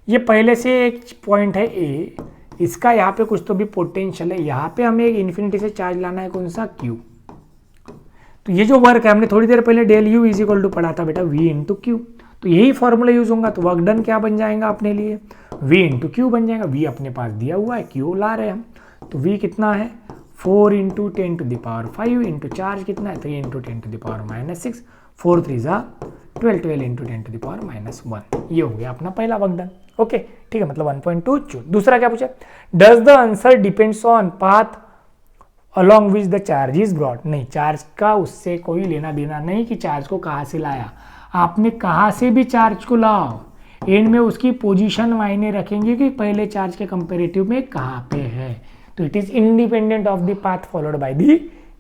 ये पहले से एक पॉइंट है ए, इसका यहाँ पे कुछ तो भी पोटेंशियल है, यहाँ पे हमें एक इन्फिनिटी से चार्ज लाना है, कौन सा? क्यू। तो ये जो वर्क है हमने थोड़ी देर पहले del U is equal to पढ़ा था बेटा वी इंटू क्यू। तो यही फॉर्मूला यूज होगा। तो वर्क डन क्या बन जाएगा अपने लिए? वी इंटू क्यू बन जाएगा। वी अपने पास दिया हुआ है, क्यू ला रहे हैं हम। तो वी कितना है? 4 × 10⁵ इंटू चार्ज कितना है? 3 × 10⁻⁻6। 4 3 12, 12 × 10⁻⁻1। ये हो गया अपना पहला वर्क डन। ओके ठीक है, मतलब 1.2 जूल। दूसरा क्या पूछा? Does the answer depends on path along which the charge is brought. नहीं, चार्ज का उससे कोई लेना देना नहीं कि चार्ज को कहाँ से लाया। आपने कहाँ से भी चार्ज को लाओ, एंड में उसकी पोजीशन मायने रखेंगे कि पहले चार्ज के कंपेरेटिव में कहाँ पे है। तो it is independent of the path followed by the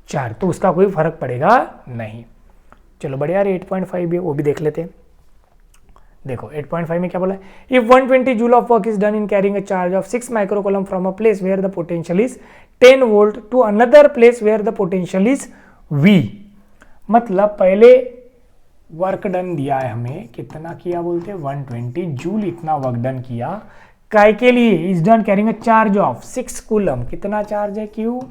charge. तो उसका कोई फर्क पड़ेगा नहीं। चलो बढ़िया। 8.5 भी वो भी देख लेते हैं। देखो 8.5 में क्या बोला है? If 120 joule of work is done in carrying a charge of 6 microcoulomb from a place where the potential is 10 volt to another place where the potential is V। मतलब पहले वर्क डन दिया है हमें, कितना किया बोलते हैं? 120 जूल इतना वर्क डन किया। काय के लिए? Is done carrying a charge of 6 coulomb. कितना चार्ज है? Q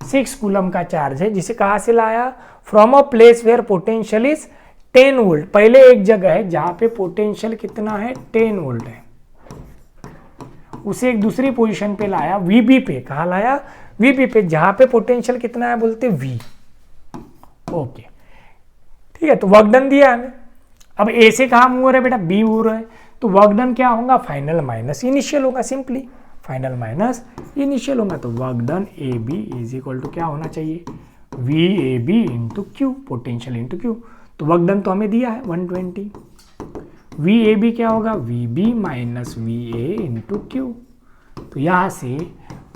6 कूलम का चार्ज है, जिसे कहाँ से लाया? From a place where potential is 10 volt. पहले एक जगह है जहां पे पोटेंशियल कितना है? 10 वोल्ट है। उसे एक दूसरी पोजीशन पे लाया, VB पे। कहा लाया? VB पे, जहां पे पोटेंशियल कितना है बोलते? V। ओके ठीक है। तो वर्क डन दिया हमें। अब A से कहा मूव हो रहा है बेटा? B मूव हो रहा है। तो वर्क डन क्या होगा? फाइनल माइनस इनिशियल होगा। सिंपली फाइनल माइनस इनिशियल होगा। तो work done AB is equal to क्या होना चाहिए? VAB into Q, potential into Q. तो वर्क डन तो हमें दिया है 120। VAB क्या होगा? VB minus VA into Q. तो यहाँ से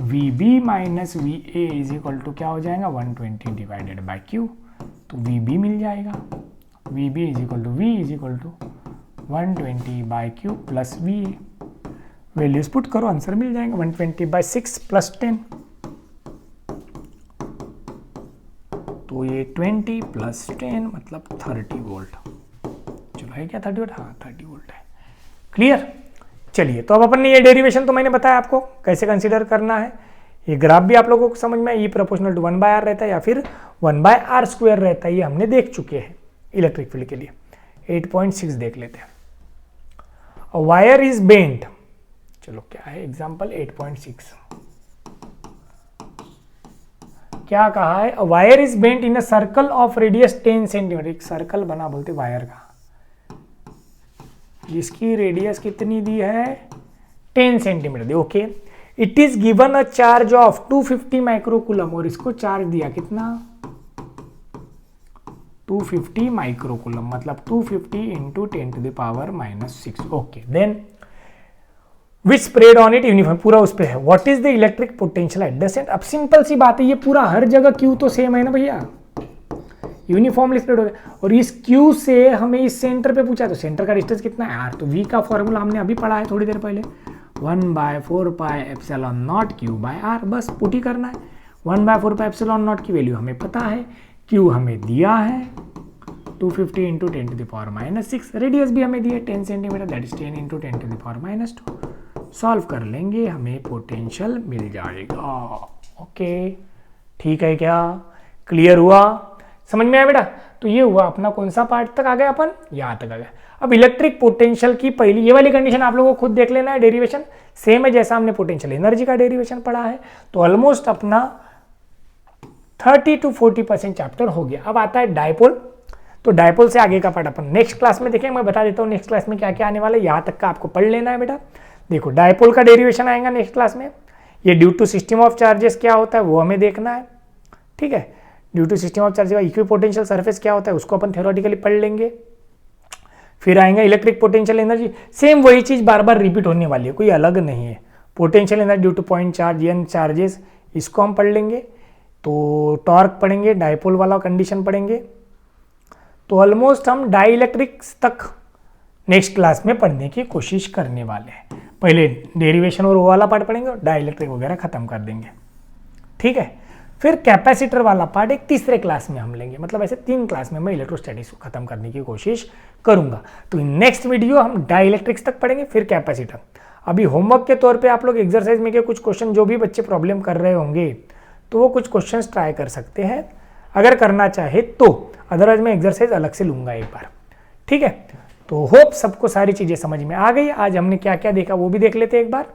VB minus VA is equal to क्या हो जाएगा? 120 डिवाइडेड बाई क्यू। तो VB मिल जाएगा। VB is equal to V is equal to 120 by Q plus VA। Values put करो, आंसर मिल जाएगा 120/6 प्लस 10। तो ये 20 प्लस 10 मतलब 30 वोल्ट। चलो है क्या 30 वोल्ट? हाँ 30 वोल्ट है। क्लियर? चलिए, तो अब अपन ने ये डेरिवेशन तो मैंने बताया आपको कैसे कंसीडर करना है। ये ग्राफ भी आप लोगों को समझ में, E प्रोपोर्शनल टू 1/r रहता है या फिर 1/r² रहता है, ये हमने देख चुके हैं इलेक्ट्रिक फील्ड के लिए। 8.6 देख लेते हैं। वायर इज बेंट चलो क्या है एग्जाम्पल 8.6, क्या कहा है, wire is bent in a circle of radius 10 centimetre, एक सर्कल बना बोलते वायर का, जिसकी रेडियस कितनी दी है 10 सेंटीमीटर दी। Okay, it is given a charge of 250 microcoulomb, और इसको चार्ज दिया कितना 250 माइक्रोकूलम, मतलब 250 into 10⁻⁻6। Okay, then which spread on it uniform, पूरा उस पे है। What is the electric potential at the centre, अब सिंपल सी बात है, ये पूरा हर जगह क्यू तो सेम है ना भैया, यूनिफॉर्मली स्प्रेड हो गया, और इस क्यू से हमें इस सेंटर पे पूछा, तो सेंटर का डिस्टेंस कितना है आर, तो वी का फॉर्मूला हमने अभी पढ़ा है थोड़ी देर पहले, 1/4πε0 क्यू बाय आर, बस पुट ही करना है। 1/4πε0 की वैल्यू हमें पता है, क्यू हमें दिया है 250 इंटू 10⁻⁻6, रेडियस भी हमें दिया 10 centimetre, that is 10 into 10⁻²। Solve कर लेंगे, हमें पोटेंशियल मिल जाएगा। ओके, ठीक है, क्या क्लियर हुआ, समझ में आया बेटा? तो ये हुआ अपना कौन सा पार्ट तक आ गया अपन, यहाँ तक आ गया। अब इलेक्ट्रिक पोटेंशियल की पहली ये वाली कंडीशन आप लोगों को खुद देख लेना है, डेरिवेशन सेम है जैसा हमने पोटेंशियल एनर्जी का डेरिवेशन पढ़ा है। तो ऑलमोस्ट अपना 30 to 40% चैप्टर हो गया। अब आता है डायपोल, तो डायपोल से आगे का पार्ट अपन नेक्स्ट क्लास में देखेंगे, मैं बता देता हूँ नेक्स्ट क्लास में क्या क्या आने वाला है, यहाँ तक का आपको पढ़ लेना है बेटा। देखो डायपोल का डेरिवेशन आएगा नेक्स्ट क्लास में, ये due to system of charges क्या होता है वो हमें देखना है, ठीक है। Due to system of charges equipotential surface क्या होता है उसको अपन थ्योरेटिकली पढ़ लेंगे। फिर आएंगे इलेक्ट्रिक पोटेंशियल एनर्जी, सेम वही चीज़ बार बार रिपीट होने वाली है, कोई अलग नहीं है। Potential energy due to point charge N charges, इसको हम पढ़ लेंगे। तो टॉर्क पढ़ेंगे, डायपोल वाला कंडीशन पढ़ेंगे। तो ऑलमोस्ट हम डाई इलेक्ट्रिक्स तक नेक्स्ट क्लास में पढ़ने की कोशिश करने वाले हैं। पहले डेरिवेशन और वो वाला पार्ट पढ़ेंगे और डाई इलेक्ट्रिक वगैरह खत्म कर देंगे, ठीक है। फिर कैपेसिटर वाला पार्ट एक तीसरे क्लास में हम लेंगे, मतलब ऐसे 3 क्लास में मैं इलेक्ट्रोस्टैटिक्स को खत्म करने की कोशिश करूंगा। तो नेक्स्ट वीडियो हम डाई इलेक्ट्रिक्स तक पढ़ेंगे, फिर कैपेसिटर। अभी होमवर्क के तौर पे आप लोग एक्सरसाइज में के कुछ क्वेश्चन जो भी बच्चे प्रॉब्लम कर रहे होंगे तो वो कुछ क्वेश्चंस ट्राई कर सकते हैं अगर करना चाहे तो, अदरवाइज मैं एक्सरसाइज अलग से लूंगा एक बार, ठीक है। तो होप सबको सारी चीजें समझ में आ गई। आज हमने क्या क्या देखा वो भी देख लेते हैं एक बार।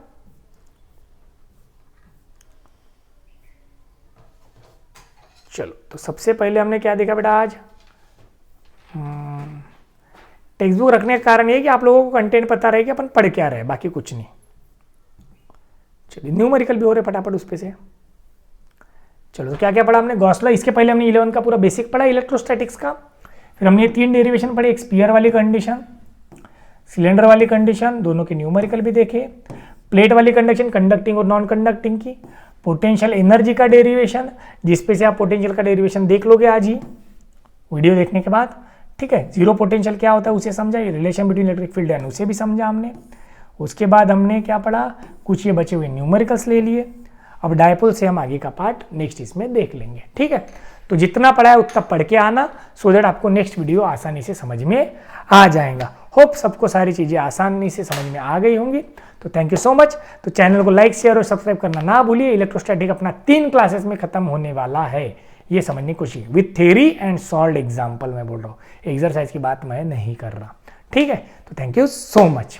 चलो, तो सबसे पहले हमने क्या देखा बेटा आज, टेक्स्ट बुक रखने का कारण ये कि आप लोगों को कंटेंट पता रहे कि अपन पढ़ क्या रहे, बाकी कुछ नहीं। चलिए, न्यूमेरिकल भी हो रहे फटाफट उस पे से। चलो, तो क्या क्या पढ़ा हमने, गॉस लॉ, इसके पहले हमने 11 का पूरा बेसिक पढ़ा इलेक्ट्रोस्टैटिक्स का। फिर हमने 3 डेरिवेशन पढ़े, एक स्फीयर वाली कंडीशन, सिलेंडर वाली कंडीशन, दोनों के न्यूमेरिकल भी देखे। प्लेट वाली कंडक्शन, कंडक्टिंग और नॉन कंडक्टिंग की। पोटेंशियल एनर्जी का डेरिवेशन, जिसपे से आप पोटेंशियल का डेरिवेशन देख लोगे आज ही वीडियो देखने के बाद, ठीक है। जीरो पोटेंशियल क्या होता है उसे समझा, ये relation between electric field and उसे भी समझा हमने। उसके बाद हमने क्या पढ़ा, कुछ ये बचे हुए न्यूमेरिकल्स ले लिए। अब डायपोल से हम आगे का पार्ट नेक्स्ट इसमें देख लेंगे, ठीक है। तो जितना पढ़ा है उतना पढ़ के आना, सो दैट आपको नेक्स्ट वीडियो आसानी से समझ में आ जाएगा। होप सबको सारी चीज़ें आसानी से समझ में आ गई होंगी। तो थैंक यू सो मच। तो चैनल को लाइक शेयर और सब्सक्राइब करना ना भूलिए। इलेक्ट्रोस्टैटिक अपना 3 क्लासेस में खत्म होने वाला है, ये समझने की कोशिश, with theory and solved example मैं बोल रहा हूँ, एक्सरसाइज की बात मैं नहीं कर रहा, ठीक है। तो थैंक यू सो मच।